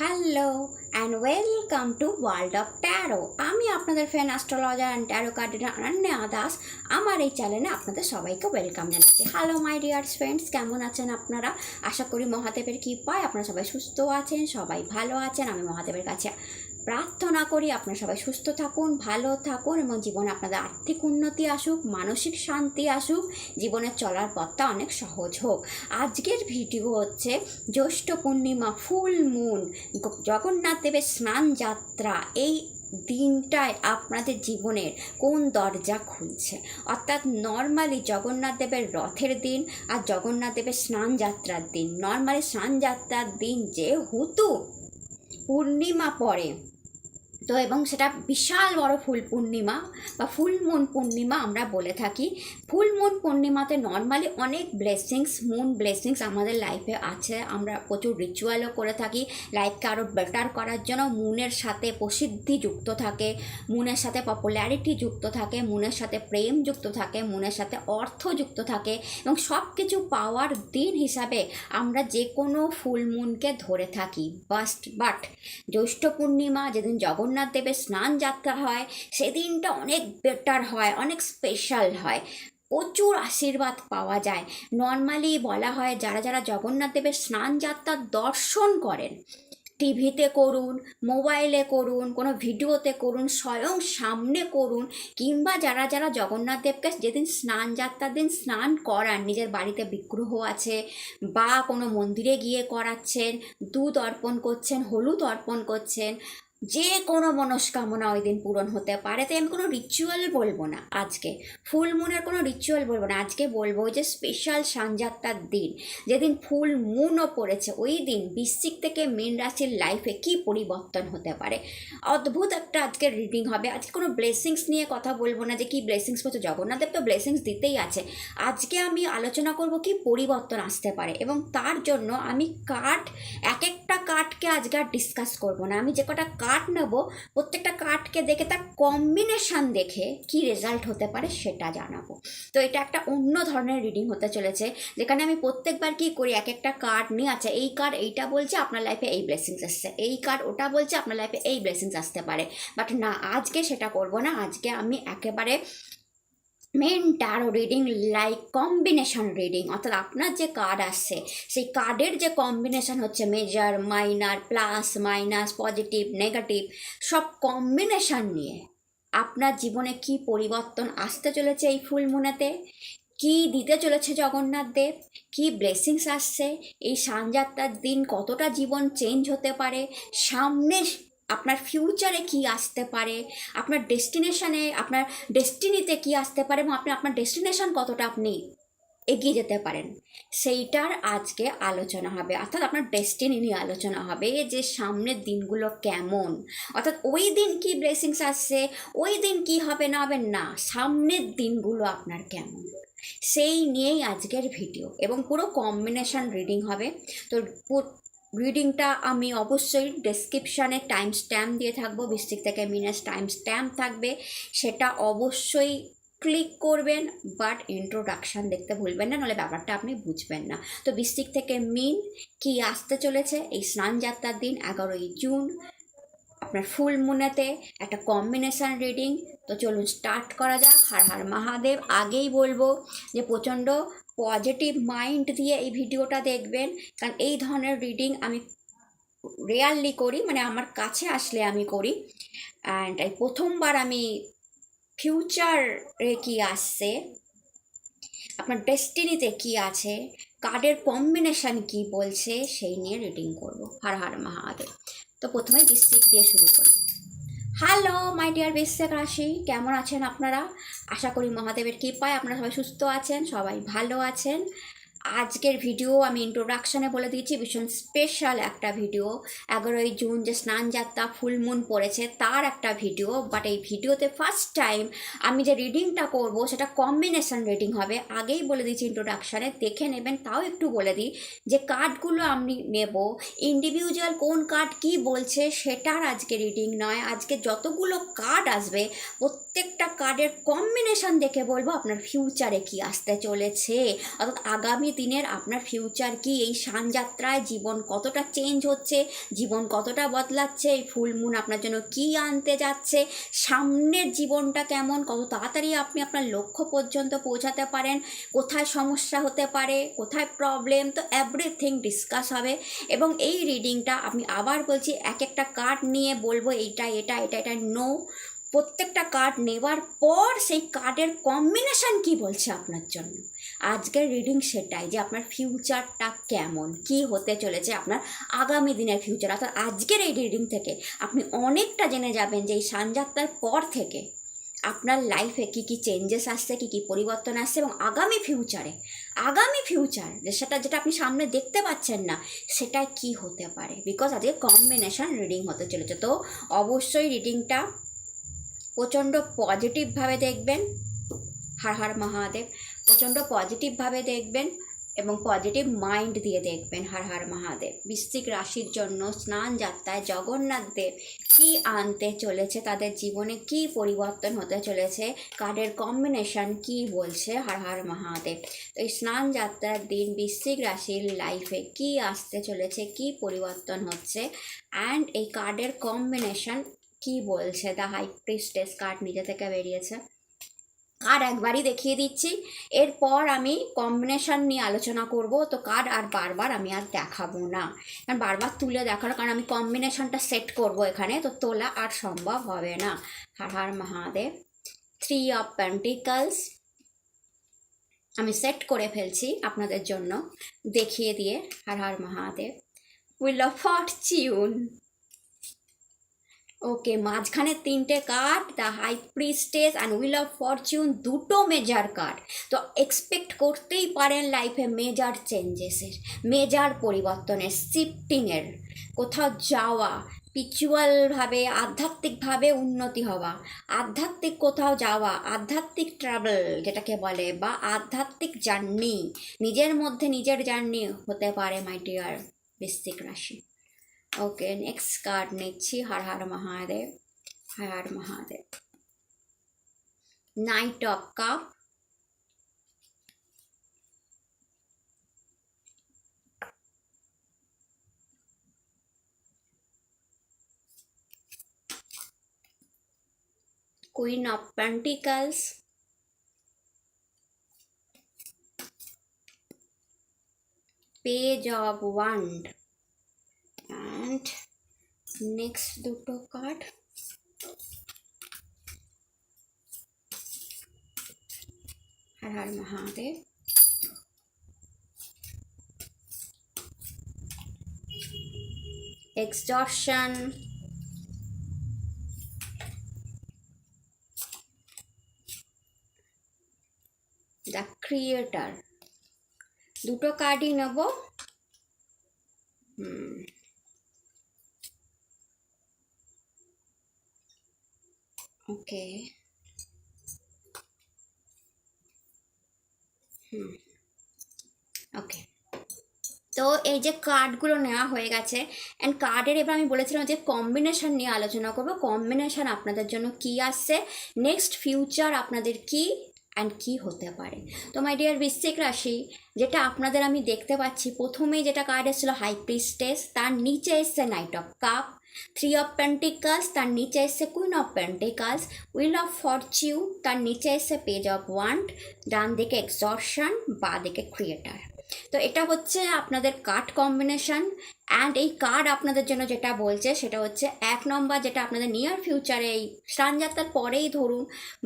Hello and welcome to world of tarot. আমি আপনাদের fan astrologer and tarot কার্ডিনার অনন্যা দাস। আমার এই চ্যানেলে আপনাদের সবাইকে ওয়েলকাম জানাচ্ছি। হ্যালো মাই ডিয়ার্স ফ্রেন্ডস, কেমন আছেন আপনারা? আশা করি মহাদেবের কৃপায় আপনারা সবাই সুস্থ আছেন, সবাই ভালো আছেন। আমি মহাদেবের কাছে প্রার্থনা করি আপনারা সবাই সুস্থ থাকুন, ভালো থাকুন এবং জীবনে আপনাদের আর্থিক উন্নতি আসুক, মানসিক শান্তি আসুক, জীবনের চলার পথটা অনেক সহজ হোক। আজকের ভিডিও হচ্ছে জ্যৈষ্ঠ পূর্ণিমা, ফুল মুন, জগন্নাথ দেবের স্নান যাত্রা। এই দিনটায় আপনাদের জীবনের কোন দরজা খুলছে, অর্থাৎ নর্মালি জগন্নাথ দেবের রথের দিন আর জগন্নাথ দেবের স্নান যাত্রার দিন। নর্মালি স্নান যাত্রার দিন যেহেতু পূর্ণিমা পড়ে, তো এবং সেটা বিশাল বড় ফুল পূর্ণিমা বা ফুল মুন পূর্ণিমা আমরা বলে থাকি। ফুল মুন পূর্ণিমাতে নর্মালি অনেক ব্লেসিংস, মুন ব্লেসিংস আমাদের লাইফে আছে। আমরা প্রচুর রিচুয়ালও করে থাকি লাইফকে আরও বেটার করার জন্য। মুনের সাথে প্রসিদ্ধি যুক্ত থাকে, মুনের সাথে পপুলারিটি যুক্ত থাকে, মুনের সাথে প্রেম যুক্ত থাকে, মুনের সাথে অর্থ যুক্ত থাকে এবং সব কিছু পাওয়ার দিন হিসাবে আমরা যে কোনো ফুল মুনকে ধরে থাকি। বাট জ্যৈষ্ঠ পূর্ণিমা যেদিন জগন্নাথ দেবের স্নান যাত্রা হয়, সেদিনটা অনেক বেটার হয়, অনেক স্পেশাল হয়, প্রচুর আশীর্বাদ পাওয়া যায়। নর্মালি বলা হয় যারা যারা জগন্নাথ দেবের স্নান যাত্রার দর্শন করেন, টিভিতে করুন, মোবাইলে করুন, কোনো ভিডিওতে করুন, স্বয়ং সামনে করুন, কিংবা যারা যারা জগন্নাথ দেবকে যেদিন স্নান যাত্রার দিন স্নান করান, নিজের বাড়িতে বিগ্রহ আছে বা কোনো মন্দিরে গিয়ে করাচ্ছেন, দুধ অর্পণ করছেন, হলুদ অর্পণ করছেন, যে কোনো মনস্কামনা ওই দিন পূরণ হতে পারে। তাই আমি কোনো রিচুয়াল বলবো না আজকে, ফুল মুনের কোনো রিচুয়াল বলবো না আজকে। বলবো যে স্পেশাল স্নানযাত্রার দিন, যেদিন ফুল মুনও পড়েছে, ওই দিন বৃশ্চিক থেকে মীন রাশির লাইফে কি পরিবর্তন হতে পারে। অদ্ভুত একটা আজকের রিডিং হবে। আজকে কোনো ব্লেসিংস নিয়ে কথা বলবো না যে কি ব্লেসিংস পড়ছে, জগন্নাথদেব তো ব্লেসিংস দিতেই আছে। আজকে আমি আলোচনা করব কি পরিবর্তন আসতে পারে, এবং তার জন্য আমি এক একটা কার্ডকে আজকে আর ডিসকাস করবো না। আমি যে কটা কার্ড নেব, প্রত্যেকটা কার্ডকে দেখে তার কম্বিনেশান দেখে কি রেজাল্ট হতে পারে সেটা জানাবো। তো এটা একটা অন্য ধরনের রিডিং হতে চলেছে, যেখানে আমি প্রত্যেকবার কি করি, এক একটা কার্ড নিয়ে, আচ্ছা এই কার্ড এইটা বলছে আপনার লাইফে এই ব্লেসিংস আসছে, এই কার্ড ওটা বলছে আপনার লাইফে এই ব্লেসিংস আসতে পারে। বাট না, আজকে সেটা করব না। আজকে আমি একেবারে main tarot reading, like combination reading, অর্থাৎ আপনার যে কার্ড আসছে সেই কার্ডের যে কম্বিনেশন হচ্ছে major, minor, plus minus, positive, negative, সব কম্বিনেশন নিয়ে আপনার জীবনে কি পরিবর্তন আসতে চলেছে এই ফুল মুনেতে, কি দিতে চলেছে জগন্নাথ দেব, কি ব্লেসিংস আসছে, এই স্নানযাত্রার দিন কতটা জীবন চেঞ্জ হতে পারে, সামনে আপনার ফিউচারে কি আসতে পারে, আপনার ডেস্টিনেশনে, আপনার ডেস্টিনিতে কি আসতে পারে, এবং আপনার ডেস্টিনেশন কতটা আপনি এগিয়ে যেতে পারেন, সেইটার আজকে আলোচনা হবে। অর্থাৎ আপনার ডেস্টিনি নিয়ে আলোচনা হবে যে সামনের দিনগুলো কেমন, অর্থাৎ ওই দিন কি ব্লেসিংস আসছে, ওই দিন কি হবে না হবে, না সামনের দিনগুলো আপনার কেমন, সেই নিয়েই আজকের ভিডিও এবং পুরো কম্বিনেশন রিডিং হবে। তো রিডিংটা আমি অবশ্যই ডেসক্রিপশানে টাইম স্ট্যাম্প দিয়ে থাকবো, বৃশ্চিক থেকে মিনের টাইম স্ট্যাম্প থাকবে, সেটা অবশ্যই ক্লিক করবেন। বাট ইন্ট্রোডাকশান দেখতে ভুলবেন না, নাহলে ব্যাপারটা আপনি বুঝবেন না। তো বৃশ্চিক থেকে মিন কি আসতে চলেছে এই স্নানযাত্রার দিন 11ই জুন আপনার ফুল মুনেতে, একটা কম্বিনেশান রিডিং। তো চলুন স্টার্ট করা যাক। হর হর মহাদেব। আগেই বলবো যে প্রচণ্ড পজিটিভ মাইন্ড দিয়ে এই ভিডিওটা দেখবেন, কারণ এই ধরনের রিডিং আমি রেয়ারলি করি, মানে আমার কাছে আসলে আমি করি। অ্যান্ড এই প্রথমবার আমি ফিউচারে কি আসছে, আপনার ডেস্টিনিতে কি আছে, কার্ডের কম্বিনেশান কি বলছে, সেই নিয়ে রিডিং করব। হর হর মহাদেব। তো প্রথমে বৃশ্চিক দিয়ে শুরু করি। হ্যালো মাই ডিয়ার বৃশ্চিক রাশি, কেমন আছেন আপনারা? আশা করি মহাদেবের কৃপায় আপনারা সবাই সুস্থ আছেন, সবাই ভালো আছেন। আজকের ভিডিও আমি ইন্ট্রোডাকশানে বলে দিয়েছি, ভীষণ স্পেশাল একটা ভিডিও। 11ই জুন যে স্নানযাত্রা ফুল মুন পড়েছে তার একটা ভিডিও। বাট এই ভিডিওতে ফার্স্ট টাইম আমি যে রিডিংটা করব সেটা কম্বিনেশন রিডিং হবে। আগেই বলে দিয়েছি ইন্ট্রোডাকশানে, দেখে নেবেন। তাও একটু বলে দিই যে কার্ডগুলো আমি নেব, ইন্ডিভিজুয়াল কোন কার্ড কি বলছে সেটার আজকে রিডিং নয়। আজকে যতগুলো কার্ড আসবে প্রত্যেকটা কার্ডের কম্বিনেশন দেখে বলবো আপনার ফিউচারে কি আসতে চলেছে, অর্থাৎ আগামী দিনের আপনার ফিউচার কি, এই শানযাত্রায় জীবন কতটা চেঞ্জ হচ্ছে, জীবন কতটা বদলাচ্ছে, এই ফুল মুন আপনার জন্য কি আনতে যাচ্ছে, সামনের জীবনটা কেমন, কত তাড়াতাড়ি আপনি আপনার লক্ষ্য পর্যন্ত পৌঁছাতে পারেন, কোথায় সমস্যা হতে পারে, কোথায় প্রবলেম, তো এভরিথিং ডিসকাস হবে। এবং এই রিডিংটা আমি আবার বলছি, এক একটা কার্ড নিয়ে বলবো এইটা এটা এটা এটা নো, প্রত্যেকটা কার্ড নেওয়ার পর সেই কার্ডের কম্বিনেশন কি বলছে আপনার জন্য। আজকের রিডিং সেটাই, যে আপনার ফিউচারটা কেমন, কি হতে চলেছে আপনার আগামী দিনের ফিউচার। অর্থাৎ আজকের এই রিডিং থেকে আপনি অনেকটা জেনে যাবেন যে এই শানযাত্রার পর থেকে আপনার লাইফে কী কী চেঞ্জেস আসছে, কী কী পরিবর্তন আসছে, এবং আগামী ফিউচার যেটা আপনি সামনে দেখতে পাচ্ছেন না সেটাই কি হতে পারে। বিকজ আজকে কম্বিনেশন রিডিং হতে চলেছে, তো অবশ্যই রিডিংটা প্রচণ্ড পজিটিভভাবে দেখবেন। হর হর মহাদেব। প্রচণ্ড পজিটিভভাবে দেখবেন এবং পজিটিভ মাইন্ড দিয়ে দেখবেন। হর হর মহাদেব। বৃশ্চিক রাশির জন্য স্নান যাত্রায় জগন্নাথ দেব কী আনতে চলেছে, তাদের জীবনে কি পরিবর্তন হতে চলেছে, কার্ডের কম্বিনেশন কি বলছে। হর হর মহাদেব। তো এই স্নান যাত্রার দিন বৃশ্চিক রাশির লাইফে কি আসতে চলেছে, কি পরিবর্তন হচ্ছে, অ্যান্ড এই কার্ডের কম্বিনেশন কি বলছে। দ্য হাই প্রিস্টেস কার্ড নিজে থেকে বেরিয়েছে। কার্ড একবারই দেখিয়ে দিচ্ছি, এরপর আমি কম্বিনেশন নিয়ে আলোচনা করব। তো কার্ড আর বারবার আমি আর দেখাবো না, কারণ বারবার তুলে দেখানো, কারণ আমি কম্বিনেশনটা সেট করব এখানে, তো তোলা আর সম্ভব হবে না। হর হর মহাদেব। 3 অফ পেন্টিকলস আমি সেট করে ফেলছি আপনাদের জন্য দেখিয়ে দিয়ে। Har Har Mahadev. Wheel of fortune. Okay, মাঝখানে 3টে card, the high priestess and wheel of fortune, দুটো মেজার কার্ড। তো এক্সপেক্ট করতেই পারেন লাইফে মেজার চেঞ্জেসের, মেজার পরিবর্তনের, শিফটিংয়ের, কোথাও যাওয়া, স্পিরিচুয়ালভাবে আধ্যাত্মিকভাবে উন্নতি হওয়া, আধ্যাত্মিক কোথাও যাওয়া, আধ্যাত্মিক ট্রাভেল যেটাকে বলে, বা আধ্যাত্মিক জার্নি, নিজের মধ্যে নিজের জার্নি হতে পারে মাই ডিয়ার বৃশ্চিক রাশি। ওকে, নেক্সট কার্ড নিচ্ছি। Har Har Mahadev. Har Har Mahadev. Knight of cup, queen of pentacles, page of wand, and next দুটো card Har Har Mahadev. Exertion, the creator. দুটো কার্ডই নেব। ওকে, ওকে, তো এই যে কার্ডগুলো নেওয়া হয়ে গেছে, অ্যান্ড কার্ডের এবার আমি বলেছিলাম যে কম্বিনেশন নিয়ে আলোচনা করবো। কম্বিনেশন আপনাদের জন্য কি আসছে, নেক্সট ফিউচার আপনাদের কি অ্যান্ড কি হতে পারে। তো মাই ডিয়ার বৃশ্চিক রাশি, যেটা আপনাদের আমি দেখতে পাচ্ছি, প্রথমেই যেটা কার্ড এসেছিলো হাই প্রিস্টেস, তার নিচে এসছে night of cup, 3 of pentacles, তার নিচে এসছে queen of pentacles, wheel of Fortune, তার নিচে এসছে পেজ অফ ওয়ান্ড, ডান দিকে এক্সজর্শন, বাঁ দিকে ক্রিয়েটার। তো এটা হচ্ছে আপনাদের কার্ড কম্বিনেশন। অ্যান্ড এই কার্ড আপনাদের জন্য যেটা বলছে সেটা হচ্ছে 1 নম্বর, যেটা আপনাদের নিয়ার ফিউচারে এই স্নানযাত্রার পরেই ধরুন,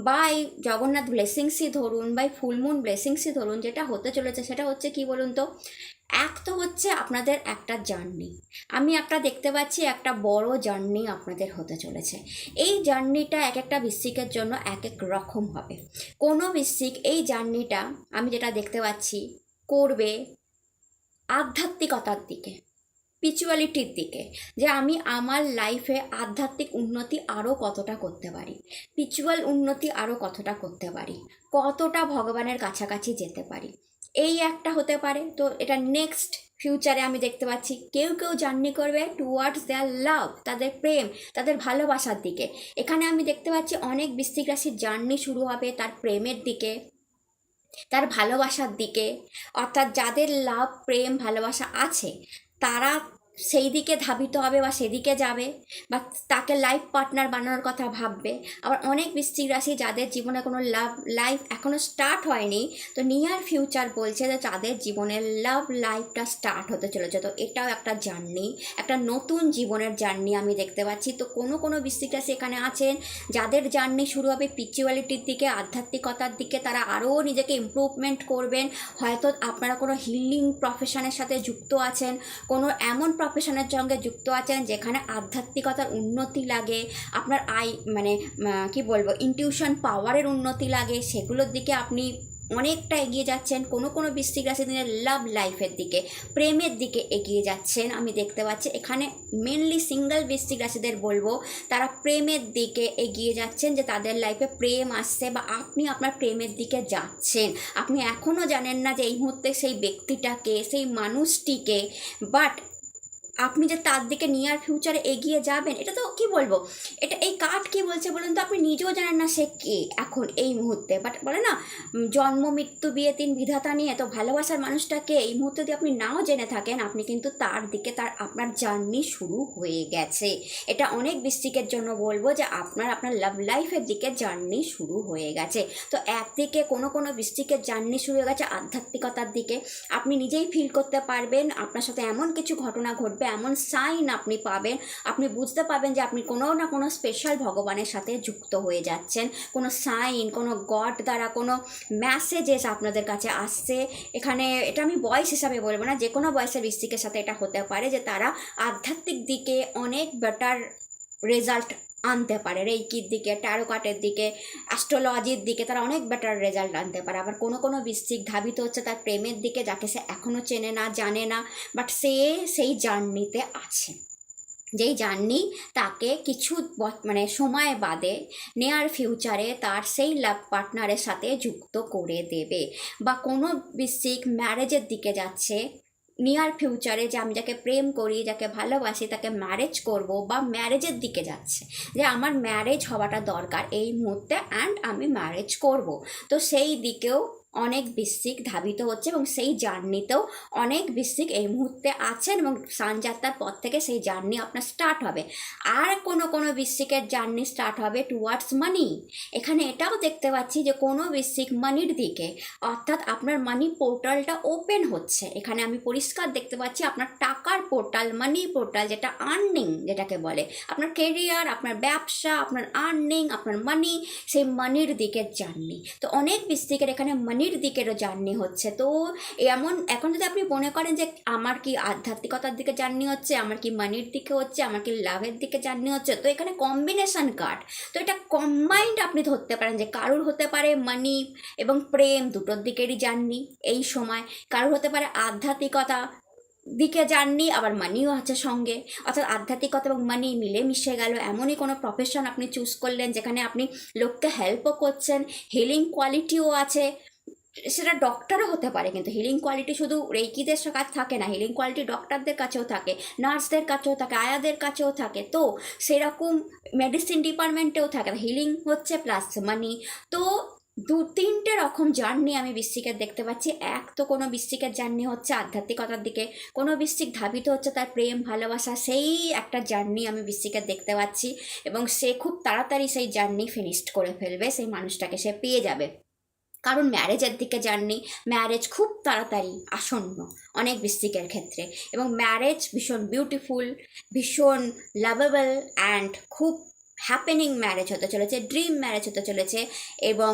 বা এই জগন্নাথ ব্লেসিংসই ধরুন, বা এই ফুলমুন ব্লেসিংসই ধরুন, যেটা হতে চলেছে সেটা হচ্ছে কি বলুন তো, এক তো হচ্ছে আপনাদের একটা জার্নি, আমি একটা দেখতে পাচ্ছি একটা বড় জার্নি আপনাদের হতে চলেছে। এই জার্নিটা এক একটা বৃশ্চিকের জন্য এক এক রকম হবে। কোনো বৃশ্চিক এই জার্নিটা আমি যেটা দেখতে পাচ্ছি করবে আধ্যাত্মিকতার দিকে, স্পিরিচুয়ালিটির দিকে, যে আমি আমার লাইফে আধ্যাত্মিক উন্নতি আরও কতটা করতে পারি, স্পিরিচুয়াল উন্নতি আরও কতটা করতে পারি, কতটা ভগবানের কাছাকাছি যেতে পারি, এই একটা হতে পারে। তো এটা নেক্সট ফিউচারে আমি দেখতে পাচ্ছি কেউ কেউ জার্নি করবে টুয়ার্ডস দেয়ার লাভ, তাদের প্রেম, তাদের ভালোবাসার দিকে। এখানে আমি দেখতে পাচ্ছি অনেক বৃশ্চিক রাশির জার্নি শুরু হবে তার প্রেমের দিকে, তার ভালোবাসার দিকে, অর্থাৎ যাদের লাভ প্রেম ভালোবাসা আছে তারা সেই দিকে ধাবিত হবে বা সেদিকে যাবে বা তাকে লাইফ পার্টনার বানানোর কথা ভাববে। আবার অনেক বৃশ্চিক রাশি যাদের জীবনে কোনো লাইফ এখনও স্টার্ট হয়নি, তো নিয়ার ফিউচার বলছে যে তাদের জীবনের লাভ লাইফটা স্টার্ট হতে চলেছে। তো এটাও একটা জার্নি, একটা নতুন জীবনের জার্নি আমি দেখতে পাচ্ছি। তো কোনো বৃশ্চিক রাশি এখানে আছেন যাদের জার্নি শুরু হবে স্পিরিচুয়ালিটির দিকে, আধ্যাত্মিকতার দিকে, তারা আরও নিজেকে ইমপ্রুভমেন্ট করবেন। হয়তো আপনারা কোনো হিলিং প্রফেশনের সাথে যুক্ত আছেন, কোনো এমন প্রফেশনের সঙ্গে যুক্ত আছেন যেখানে আধ্যাত্মিকতার উন্নতি লাগে, আপনার কি বলবো, ইনটিউশন পাওয়ারের উন্নতি লাগে, সেগুলোর দিকে আপনি অনেকটা এগিয়ে যাচ্ছেন। কোনো বৃশ্চিক রাশি দিনের লাভ লাইফের দিকে, প্রেমের দিকে এগিয়ে যাচ্ছেন আমি দেখতে পাচ্ছি। এখানে মেনলি সিঙ্গেল বৃশ্চিক রাশিদের বলবো তারা প্রেমের দিকে এগিয়ে যাচ্ছেন, যে তাদের লাইফে প্রেম আসছে বা আপনি আপনার প্রেমের দিকে যাচ্ছেন। আপনি এখনও জানেন না যে এই মুহূর্তে সেই ব্যক্তিটাকে, সেই মানুষটিকে, বাট আপনি যে তার দিকে নিয়ার ফিউচারে এগিয়ে যাবেন, এটা তো কি বলবো, এটা এই কার্ড কি বলছে বলুন তো, আপনি নিজেও জানেন না সে কে এখন এই মুহূর্তে। বাট বলে না, জন্ম মৃত্যু বিয়ে তিন বিধাতা নিয়ে, তো ভালোবাসার মানুষটাকে এই মুহূর্তে যদি আপনি নাও জেনে থাকেন, আপনি কিন্তু তার দিকে আপনার জার্নি শুরু হয়ে গেছে। এটা অনেক বৃশ্চিকের জন্য বলবো যে আপনার লাভ লাইফের দিকে জার্নি শুরু হয়ে গেছে। তো একদিকে কোনো বৃশ্চিকের জার্নি শুরু হয়ে গেছে আধ্যাত্মিকতার দিকে, আপনি নিজেই ফিল করতে পারবেন আপনার সাথে এমন কিছু ঘটনা ঘটবে, এমন সাইন আপনি পাবেন, আপনি বুঝতে পারবেন যে আপনি কোনো না কোনো স্পেশাল ভগবানের সাথে যুক্ত হয়ে যাচ্ছেন। কোনো সাইন, কোনো গড দ্বারা কোনো মেসেজেস আপনাদের কাছে আসছে। এখানে এটা আমি বয়স হিসাবে বলবো না, যে কোনো বয়সের বৃশ্চিকের সাথে এটা হতে পারে যে তারা আধ্যাত্মিক দিকে অনেক বেটার রেজাল্ট আনতে পারে, রেইকির দিকে, ট্যারো কার্ডের দিকে, অ্যাস্ট্রোলজির দিকে তারা অনেক বেটার রেজাল্ট আনতে পারে। আবার কোনো বৃশ্চিক ধাবিত হচ্ছে তার প্রেমের দিকে, যাকে সে এখনও চেনে না, জানে না, বাট সে সেই জার্নিতে আছে, যেই জার্নি তাকে কিছু সময় বাদে নিয়ার ফিউচারে তার সেই লাভ পার্টনারের সাথে যুক্ত করে দেবে। বা কোনো বৃশ্চিক ম্যারেজের দিকে যাচ্ছে নিয়ার ফিউচারে, যে আমি যাকে প্রেম করি, যাকে ভালোবাসি, তাকে ম্যারেজ করব, বা ম্যারেজের দিকে যাচ্ছে যে আমার ম্যারেজ হওয়াটা দরকার এই মুহূর্তে অ্যান্ড আমি ম্যারেজ করব। তো সেই দিকেও অনেক বৃশ্চিক ধাবিত হচ্ছে এবং সেই জার্নিতেও অনেক বৃশ্চিক এই মুহূর্তে আছেন এবং সানযাত্রার পর থেকে সেই জার্নি আপনার স্টার্ট হবে। আর কোনো বৃশ্চিকের জার্নি স্টার্ট হবে টুয়ার্ডস মানি। এখানে এটাও দেখতে পাচ্ছি যে কোনো বৃশ্চিক মানির দিকে, অর্থাৎ আপনার মানি পোর্টালটা ওপেন হচ্ছে। এখানে আমি পরিষ্কার দেখতে পাচ্ছি আপনার টাকার পোর্টাল, মানি পোর্টাল, যেটা আর্নিং যেটাকে বলে, আপনার কেরিয়ার, আপনার ব্যবসা, আপনার আর্নিং, আপনার মানি, সেই মানির দিকের জার্নি। তো অনেক বৃশ্চিকের এখানে মানির দিকেরও জার্নি হচ্ছে। তো এখন যদি আপনি মনে করেন যে আমার কি আধ্যাত্মিকতার দিকে জার্নি হচ্ছে, আমার কি মানির দিকে হচ্ছে, আমার কি লাভের দিকে জার্নি হচ্ছে, তো এখানে কম্বিনেশন কার্ড, তো এটা কম্বাইন্ড আপনি ধরতে পারেন যে কারুর হতে পারে মানি এবং প্রেম দুটোর দিকেরই জার্নি এই সময়, কারুর হতে পারে আধ্যাত্মিকতা দিকে জার্নি, আবার মানিও আছে সঙ্গে, অর্থাৎ আধ্যাত্মিকতা এবং মানি মিলে মিশে গেল। এমনই কোনো প্রফেশন আপনি চুজ করলেন যেখানে আপনি লোককে হেল্পও করছেন, হিলিং কোয়ালিটিও আছে, সেটা ডক্টরও হতে পারে। কিন্তু হিলিং কোয়ালিটি শুধু রেইকিদের কাছে থাকে না, হিলিং কোয়ালিটি ডক্টরদের কাছেও থাকে, নার্সদের কাছেও থাকে, আয়াদের কাছেও থাকে। তো সেরকম মেডিসিন ডিপার্টমেন্টেও থাকে, হিলিং হচ্ছে প্লাস মানি। তো তিনটে রকম জার্নি আমি বৃশ্চিকের দেখতে পাচ্ছি। এক তো কোনো বৃশ্চিকের জার্নি হচ্ছে আধ্যাত্মিকতার দিকে, কোনো বৃশ্চিক ধাবিত হচ্ছে তার প্রেম ভালোবাসা, সেই একটা জার্নি আমি বৃশ্চিকের দেখতে পাচ্ছি এবং সে খুব তাড়াতাড়ি সেই জার্নি ফিনিশড করে ফেলবে, সেই মানুষটাকে সে পেয়ে যাবে। কারণ ম্যারেজের দিকে জার্নি, ম্যারেজ খুব তাড়াতাড়ি আসন্ন অনেক বৃশ্চিকের ক্ষেত্রে, এবং ম্যারেজ ভীষণ বিউটিফুল, ভীষণ লাভেবল অ্যান্ড খুব হ্যাপেনিং ম্যারেজ হতে চলেছে, ড্রিম ম্যারেজ হতে চলেছে। এবং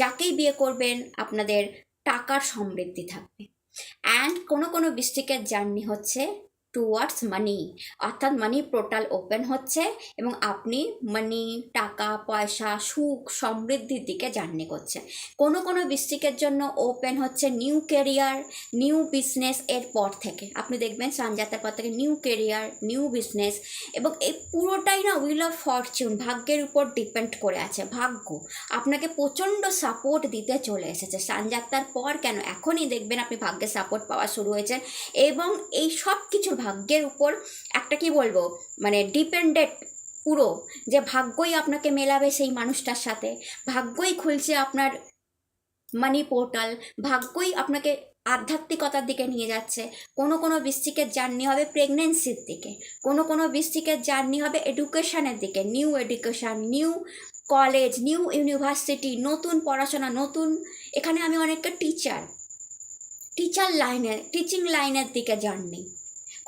যাকেই বিয়ে করবেন আপনাদের টাকার সমৃদ্ধি থাকবে। অ্যান্ড কোনো বৃশ্চিকের জার্নি হচ্ছে টুয়ার্ডস মানি, অর্থাৎ মানি পোর্টাল ওপেন হচ্ছে এবং আপনি মানি, টাকা পয়সা, সুখ সমৃদ্ধির দিকে জার্নি করছেন। কোনো বৃশ্চিকের জন্য ওপেন হচ্ছে নিউ কেরিয়ার, নিউ বিজনেস। এর পর থেকে আপনি দেখবেন সানযাত্রার পর থেকে নিউ কেরিয়ার, নিউ বিজনেস, এবং এই পুরোটাই না হুইল অফ ফরচুন, ভাগ্যের উপর ডিপেন্ড করে আছে। ভাগ্য আপনাকে প্রচণ্ড সাপোর্ট দিতে চলে এসেছে সানযাত্রার পর, কেন এখনই দেখবেন আপনি ভাগ্যের সাপোর্ট পাওয়া শুরু হয়েছেন। এবং এই সব কিছুর ভাগ্যের উপর একটা কি বলবো, ডিপেন্ডেন্ট পুরো, যে ভাগ্যই আপনাকে মেলাবে সেই মানুষটার সাথে, ভাগ্যই খুলছে আপনার মানি পোর্টাল, ভাগ্যই আপনাকে আধ্যাত্মিকতার দিকে নিয়ে যাচ্ছে। কোনো কোনো বৃশ্চিকের জার্নি হবে প্রেগনেন্সির দিকে, কোনো কোনো বৃশ্চিকের জার্নি হবে এডুকেশনের দিকে, new education, new college, new university, নতুন পড়াশোনা, নতুন। এখানে আমি অনেকটা টিচার লাইনের, টিচিং লাইনের দিকে জার্নি,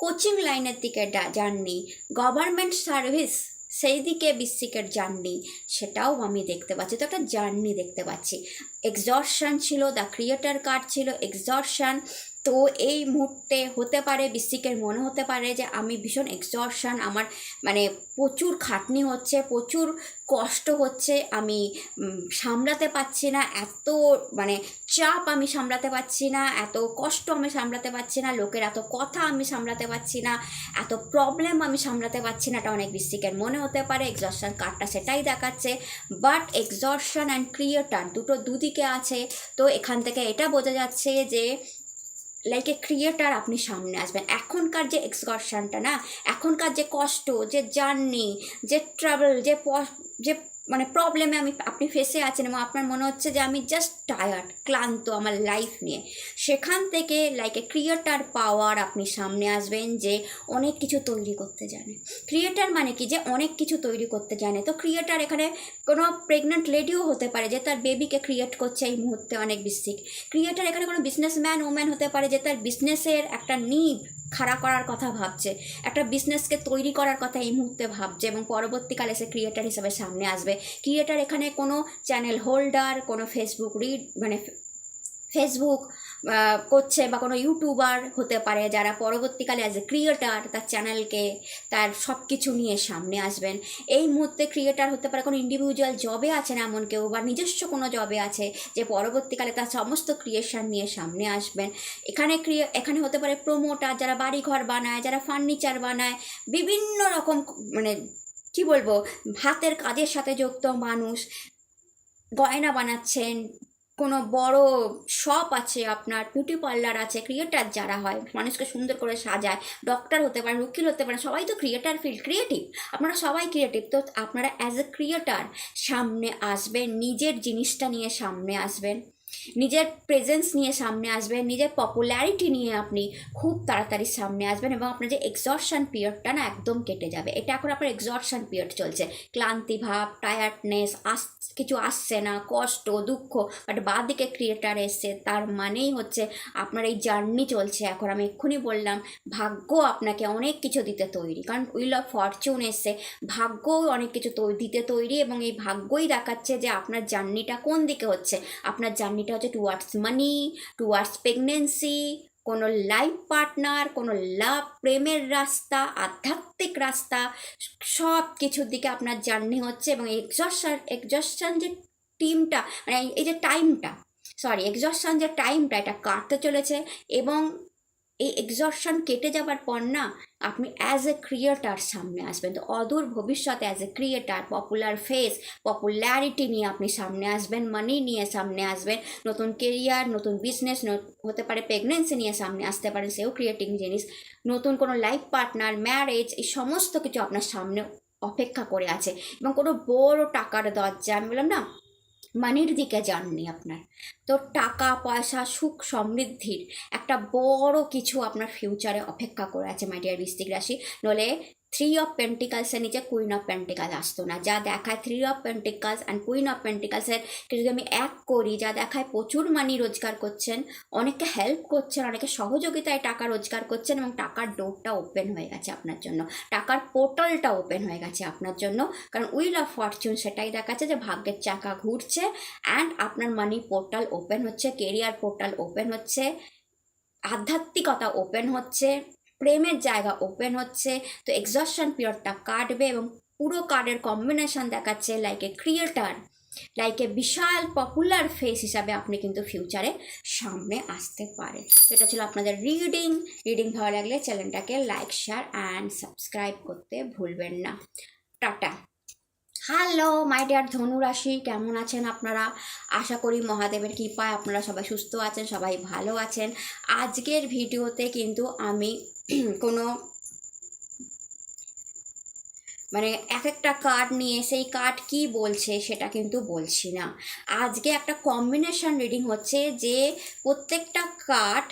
কোচিং লাইনের দিকে জার্নি, গভর্নমেন্ট সার্ভিস সেই দিকে বৃশ্চিকের জার্নি, সেটাও আমি দেখতে পাচ্ছি। তো একটা জার্নি দেখতে পাচ্ছি। এক্সজর্শন ছিল, দ্য ক্রিয়েটার কার্ড ছিল এক্সজর্শন। তো এই মুহূর্তে হতে পারে বৃশ্চিকের মনে হতে পারে যে আমি ভীষণ এক্সজর্শন, আমার মানে প্রচুর খাটনি হচ্ছে, প্রচুর কষ্ট হচ্ছে, আমি সামলাতে পারছি না, এত মানে চাপ আমি সামলাতে পারছি না, এত কষ্ট আমি সামলাতে পারছি না, লোকের এত কথা আমি সামলাতে পারছি না, এত প্রবলেম আমি সামলাতে পারছি না। এটা অনেক বৃশ্চিকের মনে হতে পারে। এক্সজর্শন কার্ডটা সেটাই দেখাচ্ছে। বাট এক্সজর্শন অ্যান্ড ক্রিয়েটার দুটো দুদিকে আছে। তো এখান থেকে এটা বোঝা যাচ্ছে যে লাইক এ ক্রিয়েটার আপনি সামনে আসবেন। এখনকার যে এক্সকারশনটা না, এখনকার যে কষ্ট, যে জার্নি, যে ট্রাভেল, যে মানে প্রবলেমে আপনি ফেসে আছেন এবং আপনার মনে হচ্ছে যে আমি জাস্ট টায়ার্ড, ক্লান্ত আমার লাইফ নিয়ে, সেখান থেকে লাইক এ ক্রিয়েটার পাওয়ার আপনি সামনে আসবেন যে অনেক কিছু তৈরি করতে জানে। ক্রিয়েটার মানে কি, যে অনেক কিছু তৈরি করতে জানে। তো ক্রিয়েটার এখানে কোনো প্রেগনেন্ট লেডিও হতে পারে যে তার বেবিকে ক্রিয়েট করছে এই মুহূর্তে, অনেক বৃশ্চিক। ক্রিয়েটার এখানে কোনো বিজনেসম্যান ওম্যান হতে পারে যে তার বিজনেসের একটা নিড খাড়া করার কথা ভাবছে, একটা বিজনেসকে তৈরি করার কথা এই মুহূর্তে ভাবছে এবং পরবর্তীকালে সে ক্রিয়েটার হিসেবে সামনে আসবে। ক্রিয়েটার এখানে কোনো চ্যানেল হোল্ডার, কোনো ফেসবুক ফেসবুক করছে বা কোনো ইউটিউবার হতে পারে যারা পরবর্তীকালে অ্যাজ এ ক্রিয়েটার তার চ্যানেলকে, তার সব কিছু নিয়ে সামনে আসবেন। এই মুহূর্তে ক্রিয়েটার হতে পারে কোনো ইন্ডিভিজুয়াল জবে আছেন এমন কেউ, বা নিজস্ব কোনো জবে আছে যে পরবর্তীকালে তার সমস্ত ক্রিয়েশন নিয়ে সামনে আসবেন। এখানে হতে পারে প্রোমোটার, যারা বাড়িঘর বানায়, যারা ফার্নিচার বানায়, বিভিন্ন রকম মানে কি বলবো, হাতের কাজের সাথে যুক্ত মানুষ, গয়না বানাচ্ছেন, কোনো বড় শপ আছে আপনার, বিউটি পার্লার আছে, ক্রিয়েটার যারা হয় মানুষকে সুন্দর করে সাজায়, ডক্টর হতে পারে, উকিল হতে পারে, সবাই তো ক্রিয়েটার ফিল্ড, ক্রিয়েটিভ, আপনারা সবাই ক্রিয়েটিভ। তো আপনারা অ্যাজ এ ক্রিয়েটার সামনে আসবেন, নিজের জিনিসটা নিয়ে সামনে আসবেন, নিজের প্রেজেন্স নিয়ে সামনে আসবেন, নিজের পপুলারিটি নিয়ে আপনি খুব তাড়াতাড়ি সামনে আসবেন এবং আপনার যে এক্সজর্শন পিরিয়ডটা না একদম কেটে যাবে। এটা এখন আপনার এক্সজর্শন পিরিয়ড চলছে, ক্লান্তি ভাব, টায়ার্ডনেস, কিছু আসছে না, কষ্ট, দুঃখ, বাট বাঁদিকে ক্রিয়েটার এসছে, তার মানেই হচ্ছে আপনার এই জার্নি চলছে। এখন আমি এক্ষুনি বললাম ভাগ্য আপনাকে অনেক কিছু দিতে তৈরি, কারণ উইল অফ ফরচুন এসছে, ভাগ্যও অনেক কিছু দিতে তৈরি এবং এই ভাগ্যই দেখাচ্ছে যে আপনার জার্নিটা কোন দিকে হচ্ছে। আপনার জার্নিটা হচ্ছে টুয়ার্ডস মানি, টুয়ার্ডস প্রেগনেন্সি, কোনো লাইফ পার্টনার, কোনো লাভ, প্রেমের রাস্তা, আধ্যাত্মিক রাস্তা, সব কিছুর দিকে আপনার জার্নি হচ্ছে। এবং এক্সজর্শন যে টিমটা মানে এই যে টাইমটা, এক্সজর্শন যে টাইমটা এটা কাটতে চলেছে এবং এই এক্সজর্শন কেটে যাবার পর না আপনি অ্যাজ এ ক্রিয়েটার সামনে আসবেন। তো অদূর ভবিষ্যতে as a creator popular face, popularity নিয়ে আপনি সামনে আসবেন, মানি নিয়ে সামনে আসবেন, নতুন কেরিয়ার, নতুন বিজনেস, হতে পারে প্রেগনেন্সি নিয়ে সামনে আসতে পারেন, সেও ক্রিয়েটিং জিনিস, নতুন কোনো লাইফ পার্টনার, ম্যারেজ, এই সমস্ত কিছু আপনার সামনে অপেক্ষা করে আছে। এবং কোনো বড় টাকার দরজা, আমি বললাম না মানির দিকে যাননি আপনার, তো টাকা পয়সা, সুখ সমৃদ্ধির একটা বড় কিছু আপনার ফিউচারে অপেক্ষা করে আছে মাই ডিয়ার বৃশ্চিক রাশি। নলে 3 অফ পেন্টিকালসের নিচে কুইন অফ পেন্টিকাল আসতো না, যা দেখায় 3 of pentacles and queen of পেন্টিকালসের যদি আমি এক করি, যা দেখায় প্রচুর মানি রোজগার করছেন, অনেককে হেল্প করছেন, অনেকে সহযোগিতায় টাকা রোজগার করছেন এবং টাকার ডোরটা ওপেন হয়ে গেছে আপনার জন্য, টাকার পোর্টালটা ওপেন হয়ে গেছে আপনার জন্য। কারণ উইল অফ ফরচুন সেটাই দেখাচ্ছে যে ভাগ্যের চাকা ঘুরছে অ্যান্ড আপনার মানি পোর্টাল ওপেন হচ্ছে, কেরিয়ার পোর্টাল ওপেন হচ্ছে, আধ্যাত্মিকতা ওপেন হচ্ছে, প্রেমের জায়গা ওপেন হচ্ছে। তো এক্সজর্শন পিরিয়ডটা কাটবে এবং পুরো কার্ডের কম্বিনেশন দেখাচ্ছে like a creator, like a বিশাল পপুলার ফেস হিসাবে আপনি কিন্তু ফিউচারে সামনে আসতে পারেন। তো এটা ছিল আপনাদের রিডিং ভালো লাগলে চ্যানেলটাকে লাইক, শেয়ার অ্যান্ড সাবস্ক্রাইব করতে ভুলবেন না। টাটা। হ্যালো মাই ডিয়ার ধনুরাশি, কেমন আছেন আপনারা? আশা করি মহাদেবের কৃপায় আপনারা সবাই সুস্থ আছেন, সবাই ভালো আছেন। আজকের ভিডিওতে কিন্তু আমি কোনো মানে এক একটা কার্ড নিয়ে সেই কার্ড কি বলছে সেটা কিন্তু বলছি না। আজকে একটা কম্বিনেশন রিডিং হচ্ছে, যে প্রত্যেকটা কার্ড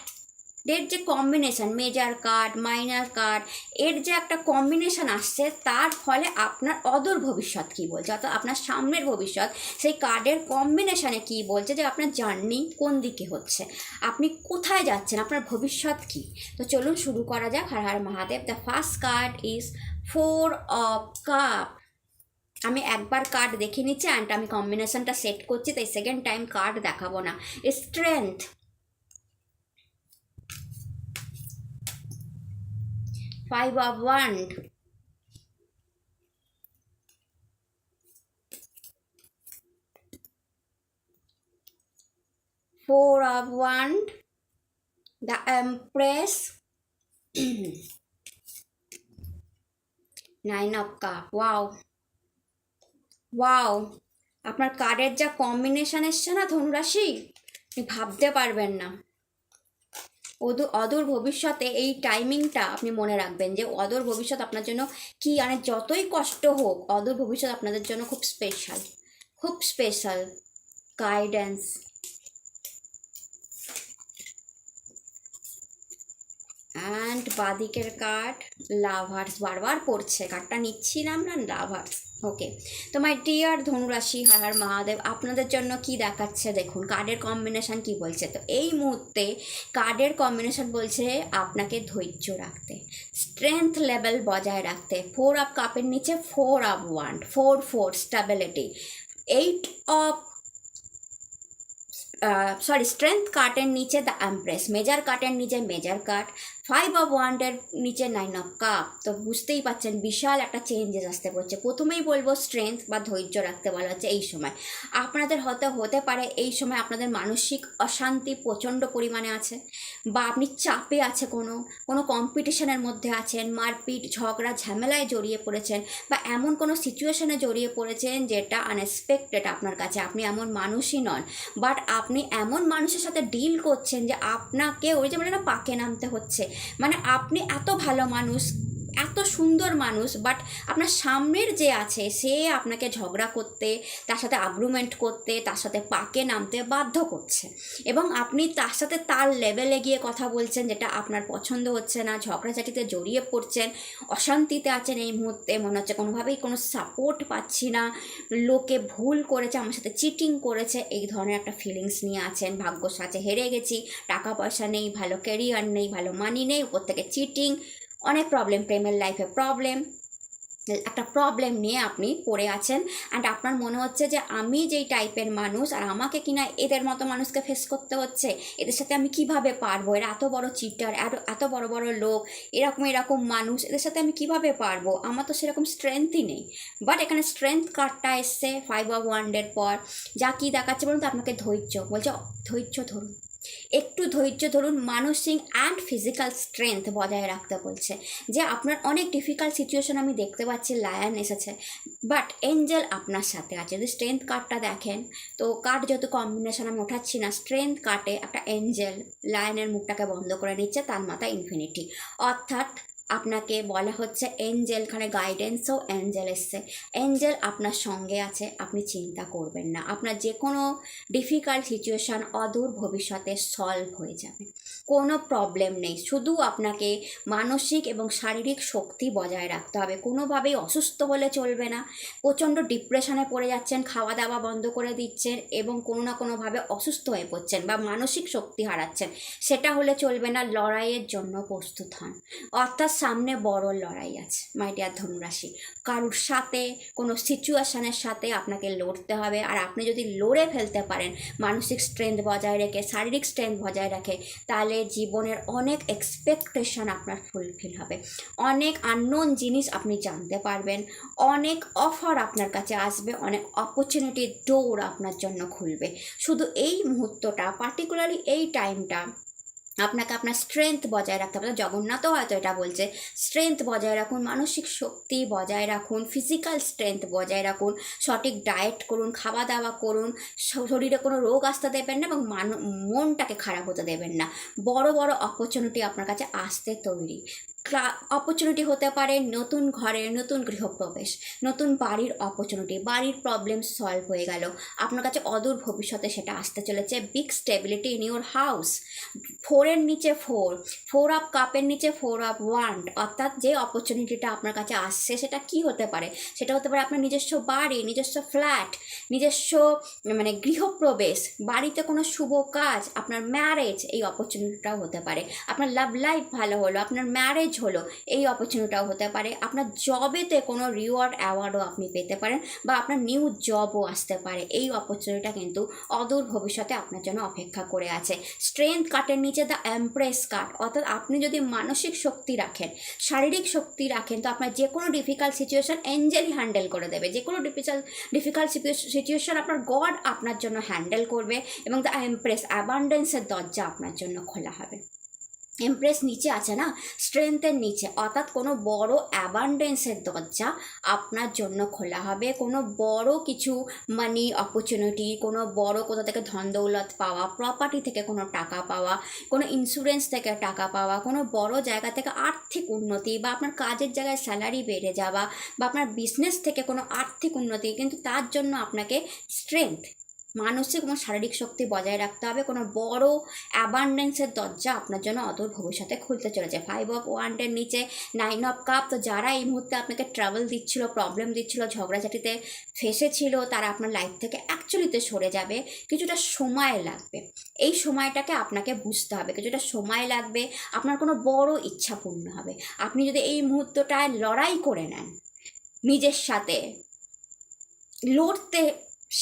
এর যে combination, major card, minor card, এর যে একটা কম্বিনেশন আসছে, তার ফলে আপনার অদূর ভবিষ্যৎ কী বলছে, অর্থাৎ আপনার সামনের ভবিষ্যৎ সেই কার্ডের কম্বিনেশনে কী বলছে, যে আপনার জার্নি কোন দিকে হচ্ছে, আপনি কোথায় যাচ্ছেন, আপনার ভবিষ্যৎ কী। তো চলুন শুরু করা যাক। Har Har Mahadev. The first card is 4 of cup. আমি একবার কার্ড দেখে নিচ্ছি অ্যান্ড আমি কম্বিনেশনটা সেট করছি, তাই সেকেন্ড টাইম কার্ড দেখাবো না। Strength, 5 of Wand, 4 of Wand, the Empress, 9 of Cup. Wow wow, আপনার কার্ডের যা কম্বিনেশন এসছে না ধনুরাশি, আপনি ভাবতে পারবেন না। অদূর ভবিষ্যতে এই টাইমিংটা আপনি মনে রাখবেন, যে অদূর ভবিষ্যৎ আপনার জন্য কি, মানে যতই কষ্ট হোক, অদূর ভবিষ্যৎ আপনাদের জন্য খুব স্পেশাল, খুব স্পেশাল গাইডেন্স। অ্যান্ড বাদিকের কার্ড লাভার্স, বারবার পড়ছে কার্ডটা, নিচ্ছিলাম না, লাভার্স। ওকে, তো মাই ডিয়ার ধনুরাশি, হর হর মহাদেব, আপনাদের জন্য কি দেখাচ্ছে দেখুন, কার্ডের কম্বিনেশন কি বলছে। তো এই মুহূর্তে কার্ডের কম্বিনেশন বলছে আপনাকে ধৈর্য রাখতে, স্ট্রেংথ লেভেল বজায় রাখতে। 4 অফ কাপের নিচে 4 of wand, 4 stability, 8 of strength কার্ডের নিচে দ্য এমপ্রেস, মেজর কার্ডের নিচে মেজর কার্ড, 5 অফ ওয়ান্ডের নিচে 9 অফ কাপ। তো বুঝতেই পারছেন বিশাল একটা চেঞ্জেস আসতে পড়ছে। প্রথমেই বলবো স্ট্রেংথ বা ধৈর্য রাখতে বলা হচ্ছে। এই সময় আপনাদের হতে পারে এই সময় আপনাদের মানসিক অশান্তি প্রচণ্ড পরিমাণে আছে, বা আপনি চাপে আছে, কোনো কম্পিটিশনের মধ্যে আছেন, মারপিট ঝগড়া ঝামেলায় জড়িয়ে পড়েছেন, বা এমন কোনো সিচুয়েশনে জড়িয়ে পড়েছেন যেটা আনএক্সপেক্টেড আপনার কাছে। আপনি এমন মানুষই নন, বাট আপনি এমন মানুষের সাথে ডিল করছেন যে আপনাকে ওই যে মানে না পাকে নামতে হচ্ছে। মানে আপনি এত ভালো মানুষ, এত সুন্দর মানুষ, বাট আপনার সামনের যে আছে সে আপনাকে ঝগড়া করতে, তার সাথে আর্গুমেন্ট করতে, তার সাথে পাকে নামতে বাধ্য করছে, এবং আপনি তার সাথে তার লেভেলে গিয়ে কথা বলছেন, যেটা আপনার পছন্দ হচ্ছে না, ঝগড়াঝাটিতে জড়িয়ে পড়ছেন, অশান্তিতে আছেন। এই মুহূর্তে মনে হচ্ছে কোনোভাবেই কোনো সাপোর্ট পাচ্ছি না, লোকে ভুল করেছে, আমার সাথে চিটিং করেছে, এই ধরনের একটা ফিলিংস নিয়ে আছেন। ভাগ্যর সাথে হেরে গেছি, টাকা পয়সা নেই, ভালো ক্যারিয়ার নেই, ভালো মানি নেই, উপর থেকে চিটিং, অনেক প্রবলেম, প্রেমের লাইফে প্রবলেম, একটা প্রবলেম নিয়ে আপনি পড়ে আছেন। অ্যান্ড আপনার মনে হচ্ছে যে আমি যেই টাইপের মানুষ, আর আমাকে কিনা এদের মতো মানুষকে ফেস করতে হচ্ছে, এদের সাথে আমি কিভাবে পারবো, এরা এত বড় চিটার, এত বড় বড় লোক, এরকম মানুষ, এদের সাথে আমি কিভাবে পারবো, আমার তো সেরকম স্ট্রেংথই নেই। বাট এখানে স্ট্রেংথ কার্ডটা এসছে 5 অফ ওয়ান্ডের পর, যা কি দেখাচ্ছে বলুন তো, আপনাকে ধৈর্য বলছে, ধৈর্য ধরুন, একটু ধৈর্য ধরুন, মানসিক অ্যান্ড ফিজিক্যাল স্ট্রেংথ বজায় রাখতে বলছে। যে আপনার অনেক ডিফিকাল্ট সিচুয়েশন আমি দেখতে পাচ্ছি, লায়ন এসেছে, বাট এঞ্জেল আপনার সাথে আছে। যদি স্ট্রেংথ কার্ডটা দেখেন, তো কার্ড যেহেতু কম্বিনেশন আমি ওঠাচ্ছি না, স্ট্রেংথ কার্ডে একটা এঞ্জেল লায়নের মুখটাকে বন্ধ করে নিচ্ছে, তার মাথায় ইনফিনিটি, অর্থাৎ আপনাকে বলা হচ্ছে এঞ্জেল, এখানে গাইডেন্সও এঞ্জেল এসছে, এঞ্জেল আপনার সঙ্গে আছে, আপনি চিন্তা করবেন না, আপনার যে কোনো ডিফিকাল্ট সিচুয়েশান অদূর ভবিষ্যতে সলভ হয়ে যাবে, কোনো প্রবলেম নেই। শুধু আপনাকে মানসিক এবং শারীরিক শক্তি বজায় রাখতে হবে, কোনোভাবেই অসুস্থ হলে চলবে না। প্রচণ্ড ডিপ্রেশনে পড়ে যাচ্ছেন, খাওয়া দাওয়া বন্ধ করে দিচ্ছেন এবং কোনো না কোনোভাবে অসুস্থ হয়ে পড়ছেন বা মানসিক শক্তি হারাচ্ছেন, সেটা হলে চলবে না। লড়াইয়ের জন্য প্রস্তুত হন, অর্থাৎ সামনে বড় লড়াই আছে মাই ডিয়ার ধনুরাশি। কারোর সাথে কোনো সিচুয়েশানের সাথে আপনাকে লড়তে হবে, আর আপনি যদি লড়ে ফেলতে পারেন মানসিক স্ট্রেংথ বজায় রেখে, শারীরিক স্ট্রেংথ বজায় রাখে, তাহলে জীবনের অনেক এক্সপেকটেশন আপনার ফুলফিল হবে, অনেক আননোন জিনিস আপনি জানতে পারবেন, অনেক অফার আপনার কাছে আসবে, অনেক অপরচুনিটির ডোর আপনার জন্য খুলবে। শুধু এই মুহূর্তটা, পার্টিকুলারলি এই টাইমটা আপনাকে আপনার স্ট্রেংথ বজায় রাখতে হবে। জগন্নাথও হয়তো এটা বলছে, স্ট্রেংথ বজায় রাখুন, মানসিক শক্তি বজায় রাখুন, ফিজিক্যাল স্ট্রেংথ বজায় রাখুন, সঠিক ডায়েট করুন, খাওয়া দাওয়া করুন, শরীরে কোনো রোগ আসতে দেবেন না এবং মনটাকে খারাপ হতে দেবেন না। বড় বড় অপরচুনিটি আপনার কাছে আসতে তৈরি। অপরচুনিটি হতে পারে নতুন ঘরের, নতুন গৃহপ্রবেশ, নতুন বাড়ির অপরচুনিটি, বাড়ির প্রবলেম সলভ হয়ে গেল, আপনার কাছে অদূর ভবিষ্যতে সেটা আসতে চলেছে। Big stability in your house, 4-এর নিচে 4 অফ কাপের নিচে 4 অফ ওয়ান্ড, অর্থাৎ যে অপরচুনিটিটা আপনার কাছে আসছে সেটা কি হতে পারে? সেটা হতে পারে আপনার নিজস্ব বাড়ি, নিজস্ব ফ্ল্যাট, নিজস্ব মানে গৃহপ্রবেশ, বাড়িতে কোনো শুভ কাজ, আপনার ম্যারেজ, এই অপরচুনিটিটাও হতে পারে। আপনার লাভ লাইফ ভালো হলো, আপনার ম্যারেজ হলো, এই অপরচুনিটিটাও হতে পারে। আপনার জবেতে কোনো রিওয়ার্ড অ্যাওয়ার্ডও আপনি পেতে পারেন, বা আপনার নিউ জবও আসতে পারে। এই অপরচুনিটিটা কিন্তু অদূর ভবিষ্যতে আপনার জন্য অপেক্ষা করে আছে। স্ট্রেংথ কার্ডের নিচে দ্য এমপ্রেস কার্ড, অর্থাৎ আপনি যদি মানসিক শক্তি রাখেন, শারীরিক শক্তি রাখেন, তো আপনার যে কোনো ডিফিকাল্ট সিচুয়েশন এঞ্জেলই হ্যান্ডেল করে দেবে। যে কোনো ডিফিকাল্ট সিচুয়েশন আপনার গড আপনার জন্য হ্যান্ডেল করবে, এবং দ্য এমপ্রেস অ্যাবান্ডেন্সের দরজা আপনার জন্য খোলা হবে। এমপ্রেস নিচে আছে না, স্ট্রেংথের নিচে, অর্থাৎ কোনো বড় অ্যাবান্ডেন্সের দরজা আপনার জন্য খোলা হবে। কোনো বড় কিছু মানি অপরচুনিটি, কোনো বড় কোথা থেকে ধন দৌলত পাওয়া, প্রপার্টি থেকে কোনো টাকা পাওয়া, কোনো ইন্স্যুরেন্স থেকে টাকা পাওয়া, কোনো বড় জায়গা থেকে আর্থিক উন্নতি, বা আপনার কাজের জায়গায় স্যালারি বেড়ে যাওয়া, বা আপনার বিজনেস থেকে কোনো আর্থিক উন্নতি। কিন্তু তার জন্য আপনাকে স্ট্রেংথ, মানসিক এবং শারীরিক শক্তি বজায় রাখতে হবে। কোনো বড় অ্যাবান্ডেন্সের দরজা আপনার জন্য অদূর ভবিষ্যতে খুলতে চলেছে। 5 অফ ওয়ান্ডের নিচে 9 অফ কাপ। তো যারা এই মুহূর্তে আপনাকে ট্রাবল দিচ্ছিল, প্রবলেম দিচ্ছিল, ঝগড়াঝাটিতে ফেসেছিল, তারা আপনার লাইফ থেকে অ্যাকচুয়ালিতে সরে যাবে। কিছুটা সময় লাগবে, এই সময়টাকে আপনাকে বুঝতে হবে। কিছুটা সময় লাগবে, আপনার কোনো বড় ইচ্ছা পূর্ণ হবে। আপনি যদি এই মুহূর্তটায় লড়াই করে নেন, নিজের সাথে লড়তে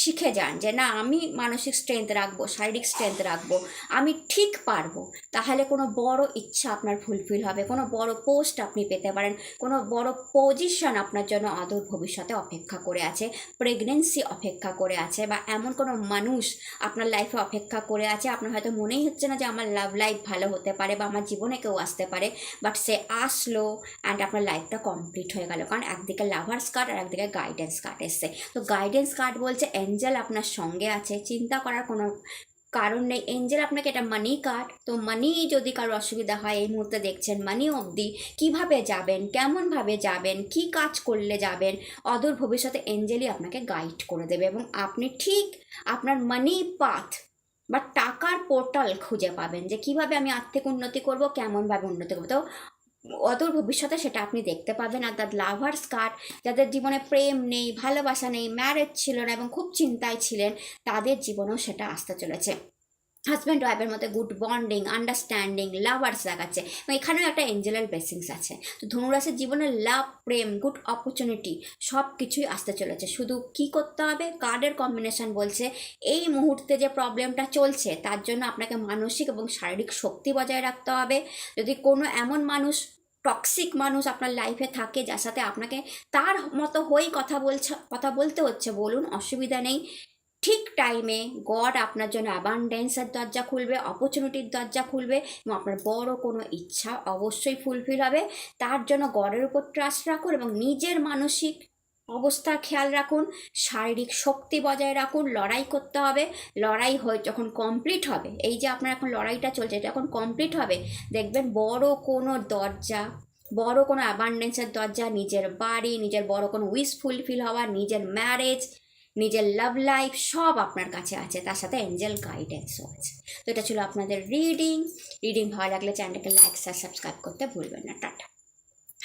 শিখে যান যে না, আমি মানসিক স্ট্রেংথ রাখবো, শারীরিক স্ট্রেংথ রাখবো, আমি ঠিক পারবো, তাহলে কোনো বড় ইচ্ছা আপনার ফুলফিল হবে। কোনো বড় পোস্ট আপনি পেতে পারেন, কোনো বড় পজিশন আপনার জন্য অদূর ভবিষ্যতে অপেক্ষা করে আছে। প্রেগনেন্সি অপেক্ষা করে আছে, বা এমন কোনো মানুষ আপনার লাইফে অপেক্ষা করে আছে। আপনার হয়তো মনেই হচ্ছে না যে আমার লাভ লাইফ ভালো হতে পারে, বা আমার জীবনে কেউ আসতে পারে, বাট সে আসলো অ্যান্ড আপনার লাইফটা কমপ্লিট হয়ে গেল। কারণ একদিকে লাভার্স কার্ড আর একদিকে গাইডেন্স কার্ড এসছে। তো গাইডেন্স কার্ড বলছে এঞ্জেল আপনার সঙ্গে আছে, চিন্তা করার কোনো কারণ নেই। এঞ্জেল আপনাকে, এটা মানি কার্ড, তো মানি যদি কারো অসুবিধা হয়, এই মুহূর্তে দেখছেন মানি অবধি কীভাবে যাবেন, কেমনভাবে যাবেন, কি কাজ করলে যাবেন, অদূর ভবিষ্যতে এঞ্জেলই আপনাকে গাইড করে দেবে, এবং আপনি ঠিক আপনার মানি পাথ বা টাকার পোর্টাল খুঁজে পাবেন, যে কিভাবে আমি আর্থিক উন্নতি করব, কেমনভাবে উন্নতি করবো। তো অদূর ভবিষ্যতে সেটা আপনি দেখতে পাবেন। আর দ্য লাভার্স কার্ড, যাদের জীবনে প্রেম নেই, ভালোবাসা নেই, ম্যারেজ ছিল না এবং খুব চিন্তায় ছিলেন, তাদের জীবনেও সেটা আসতে চলেছে। হাজব্যান্ড ওয়াইফের মধ্যে গুড বন্ডিং, আন্ডারস্ট্যান্ডিং, লাভার্স দেখাচ্ছে, এবং এখানেও একটা এঞ্জেলের ব্লেসিংস আছে। তো ধনুরাশির জীবনে লাভ, প্রেম, গুড অপরচুনিটি সব কিছুই আসতে চলেছে। শুধু কি করতে হবে, কার্ডের কম্বিনেশন বলছে এই মুহূর্তে যে প্রবলেমটা চলছে তার জন্য আপনাকে মানসিক এবং শারীরিক শক্তি বজায় রাখতে হবে। যদি কোনো এমন মানুষ, টক্সিক মানুষ আপনার লাইফে থাকে, যার সাথে আপনাকে তার মতো হয়েই কথা বলতে হচ্ছে, বলুন, অসুবিধা নেই। ঠিক টাইমে গড আপনার জন্য অ্যাবান্ডেন্সের দরজা খুলবে, অপরচুনিটির দরজা খুলবে, এবং আপনার বড় কোনো ইচ্ছা অবশ্যই ফুলফিল হবে। তার জন্য গডের উপর ট্রাস্ট রাখুন, এবং নিজের মানসিক অবস্থার খেয়াল রাখুন, শারীরিক শক্তি বজায় রাখুন। লড়াই করতে হবে, লড়াই হয়ে যখন কমপ্লিট হবে, এই যে আপনার এখন লড়াইটা চলছে, এটা যখন কমপ্লিট হবে, দেখবেন বড় কোনো দরজা, বড় কোনো অ্যাবান্ডেন্সের দরজা, নিজের বাড়ি, নিজের বড় কোনো উইশ ফুলফিল হওয়া, নিজের ম্যারেজ, নিজের লাভ লাইফ সব আপনার কাছে আছে, তার সাথে এঞ্জেল গাইডেন্সও আছে। তো এটা ছিল আপনাদের রিডিং ভালো লাগলে চ্যানেলটাকে লাইক, শেয়ার, সাবস্ক্রাইব করতে ভুলবেন না। টাটা।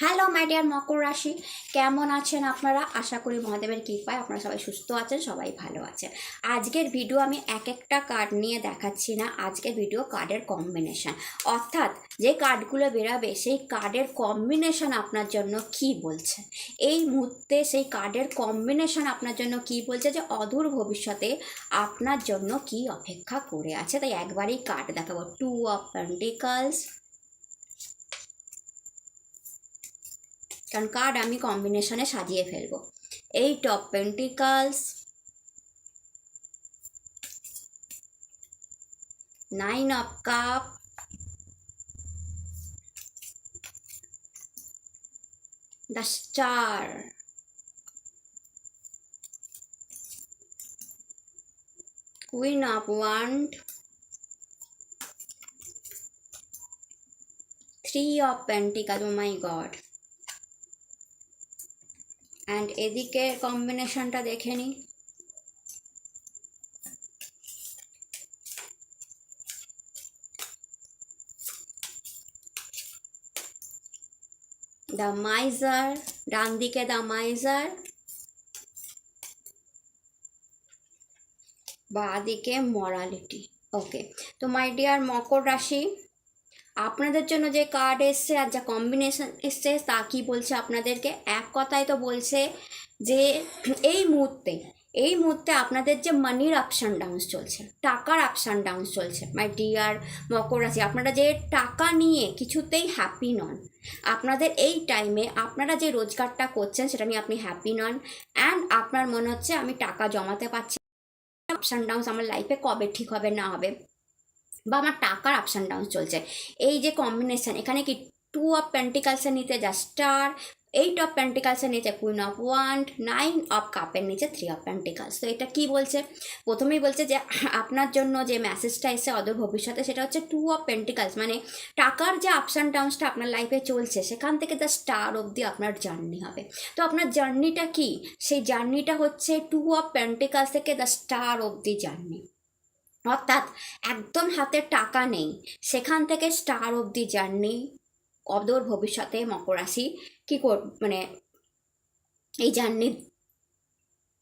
হ্যালো মাই ডিয়ার মকর রাশি, কেমন আছেন আপনারা? আশা করি মহাদেবের কৃপায় আপনারা সবাই সুস্থ আছেন, সবাই ভালো আছেন। আজকের ভিডিও আমি এক একটা কার্ড নিয়ে দেখাচ্ছি না, আজকের ভিডিও কার্ডের কম্বিনেশন, অর্থাৎ যে কার্ডগুলো বেরাবে সেই কার্ডের কম্বিনেশন আপনার জন্য কি বলছে এই মুহূর্তে, সেই কার্ডের কম্বিনেশন আপনার জন্য কি বলছে, যে অদূর ভবিষ্যতে আপনার জন্য কি অপেক্ষা করে আছে। তাই একবারই কার্ড দেখাবো। 2 অফ পেন্টিকলস, কারণ কার্ড আমি কম্বিনেশনে সাজিয়ে ফেলবো। 8 of pentacles, 9 of cup, the star, queen of wand, 3 of Pentacles, oh my god. And এদিকে কম্বিনেশনটা দেখে নিই। দ্য মাইজার, ডান দিকে দ্য মাইজার, বাঁ দিকে মরালিটি। ওকে, তো মাই ডিয়ার মকর রাশি, আপনাদের জন্য যে কার্ড এসছে আর যা কম্বিনেশন এসছে তা কি বলছে আপনাদেরকে? এক কথায় তো বলছে যে এই মুহূর্তে আপনাদের যে মানির আপস অ্যান্ড ডাউনস চলছে, টাকার আপস অ্যান্ড ডাউনস চলছে মাই ডিয়ার মকর রাশি, আপনারা যে টাকা নিয়ে কিছুতেই হ্যাপি নন, আপনাদের এই টাইমে আপনারা যে রোজগারটা করছেন সেটা নিয়ে আপনি হ্যাপি নন। অ্যান্ড আপনার মনে হচ্ছে আমি টাকা জমাতে পারছি, আপস অ্যান্ড ডাউনস আমার লাইফে কবে ঠিক হবে না হবে, বা আমার টাকার আপস অ্যান্ড ডাউন চলছে। এই যে কম্বিনেশন, এখানে কি 2 অফ পেন্টিকালসের নিচে যা স্টার, 8 অফ পেন্টিকালসের নিচে কুইন অফ ওয়ান্ড, 9 অফ কাপের নিচে 3 অফ পেন্টিকালস। তো এটা কি বলছে? প্রথমেই বলছে যে আপনার জন্য যে মেসেজটা এসে অদূর ভবিষ্যতে সেটা হচ্ছে 2 অফ পেন্টিকালস, মানে টাকার যে আপস অ্যান্ড ডাউনসটা আপনার লাইফে চলছে সেখান থেকে দ্য স্টার অবধি আপনার জার্নি হবে। তো আপনার জার্নিটা কি? সেই জার্নিটা হচ্ছে 2 অফ পেন্টিকালস থেকে দ্য স্টার অবধি জার্নি, অর্থাৎ একদম হাতে টাকা নেই, সেখান থেকে স্টার অবধি জার্নি অদূর ভবিষ্যতে মকর রাশি কী মানে এই জার্নি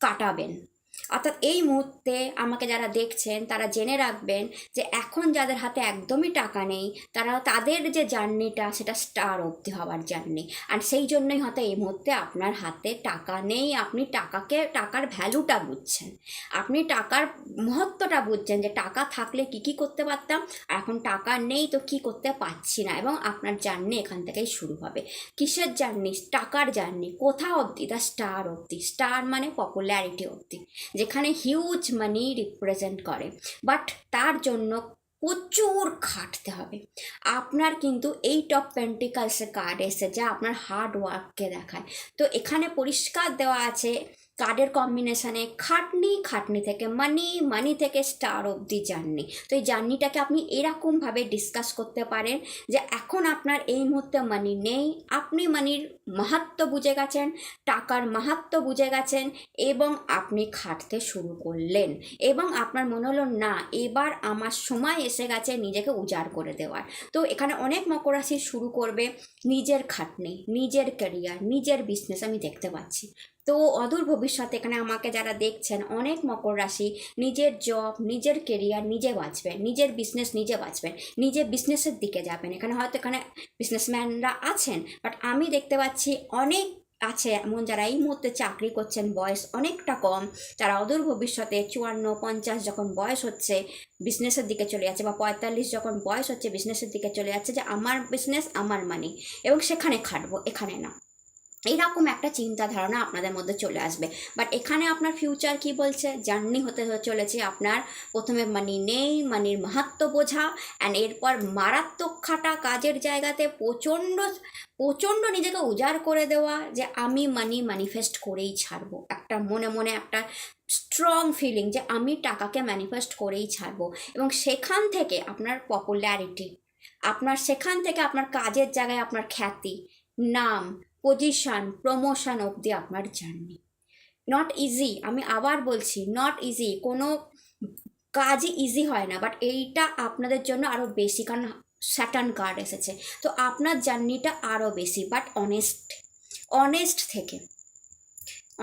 কাটাবেন। অর্থাৎ এই মুহূর্তে আমাকে যারা দেখছেন তারা জেনে রাখবেন যে এখন যাদের হাতে একদমই টাকা নেই তাদের যে জার্নিটা সেটা স্টার অবধি হওয়ার জার্নি। আর সেই জন্যই হয়তো এই মুহূর্তে আপনার হাতে টাকা নেই, আপনি টাকার ভ্যালুটা বুঝছেন, আপনি টাকার মহত্বটা বুঝছেন যে টাকা থাকলে কি করতে পারতাম, আর এখন টাকা নেই তো কি করতে পারছি না, এবং আপনার জার্নি এখান থেকেই শুরু হবে। কিসের জার্নি? টাকার জার্নি। কোথা অবধি? দ্য স্টার অবধি। স্টার মানে পপুলারিটি অবধি, যেখানে হিউজ মানি রিপ্রেজেন্ট করে, বাট তার জন্য প্রচুর খাটতে হবে আপনার। কিন্তু 8 অফ পেন্টিকালসের কার্ড এসে যা আপনার হার্ড ওয়ার্ককে দেখায়। তো এখানে পরিষ্কার দেওয়া আছে কার্ডের কম্বিনেশানে খাটনি থেকে মানি থেকে স্টার অবধি জার্নি। তো এই জার্নিটাকে আপনি এরকমভাবে ডিসকাস করতে পারেন যে এখন আপনার এই মুহূর্তে মানি নেই, আপনি মানির মাহাত্ম্য বুঝে গেছেন, টাকার মাহাত্ম্য বুঝে গেছেন, এবং আপনি খাটতে শুরু করলেন, এবং আপনার মনে হলো না এবার আমার সময় এসে গেছে নিজেকে উজাড় করে দেওয়ার। তো এখানে অনেক মকর রাশি শুরু করবে নিজের খাটনি, নিজের ক্যারিয়ার, নিজের বিজনেস আমি দেখতে পাচ্ছি। তো অদূর ভবিষ্যতে এখানে আমাকে যারা দেখছেন অনেক মকর রাশি নিজের জব, নিজের কেরিয়ার নিজে বাঁচবেন, নিজের বিজনেস নিজে বাঁচবেন, নিজের বিজনেসের দিকে যাবেন। এখানে বিজনেসম্যানরা আছেন, বাট আমি দেখতে পাচ্ছি অনেক আছে এমন যারা এই মুহূর্তে চাকরি করছেন, বয়স অনেকটা কম, তারা অদূর ভবিষ্যতে 54-50 যখন বয়স হচ্ছে বিজনেসের দিকে চলে যাচ্ছে, বা 45 যখন বয়স হচ্ছে বিজনেসের দিকে চলে যাচ্ছে, যে আমার বিজনেস আমার মানি এবং সেখানে খাটবো, এখানে না, এইরকম একটা চিন্তা ধারণা আপনাদের মধ্যে চলে আসবে। বাট এখানে আপনার ফিউচার কি বলছে? জার্নি হতে চলেছে আপনার প্রথমে মানি নেই, মানির মাহাত্ম্য বোঝা, অ্যান্ড এরপর মারাত্মক খাটা কাজের জায়গাতে প্রচণ্ড নিজেকে উজাড় করে দেওয়া যে আমি মানি ম্যানিফেস্ট করেই ছাড়বো। একটা মনে একটা স্ট্রং ফিলিং যে আমি টাকাকে ম্যানিফেস্ট করেই ছাড়বো, এবং সেখান থেকে আপনার পপুলারিটি, সেখান থেকে আপনার কাজের জায়গায় আপনার খ্যাতি, নাম, পজিশন, প্রমোশন অবধি আপনার জার্নি। নট ইজি, আমি আবার বলছি নট ইজি, কোনো কাজই ইজি হয় না, বাট এইটা আপনাদের জন্য আরও বেশি, কারণ স্যাটার্ন কার্ড এসেছে। তো আপনার জার্নিটা আরও বেশি, বাট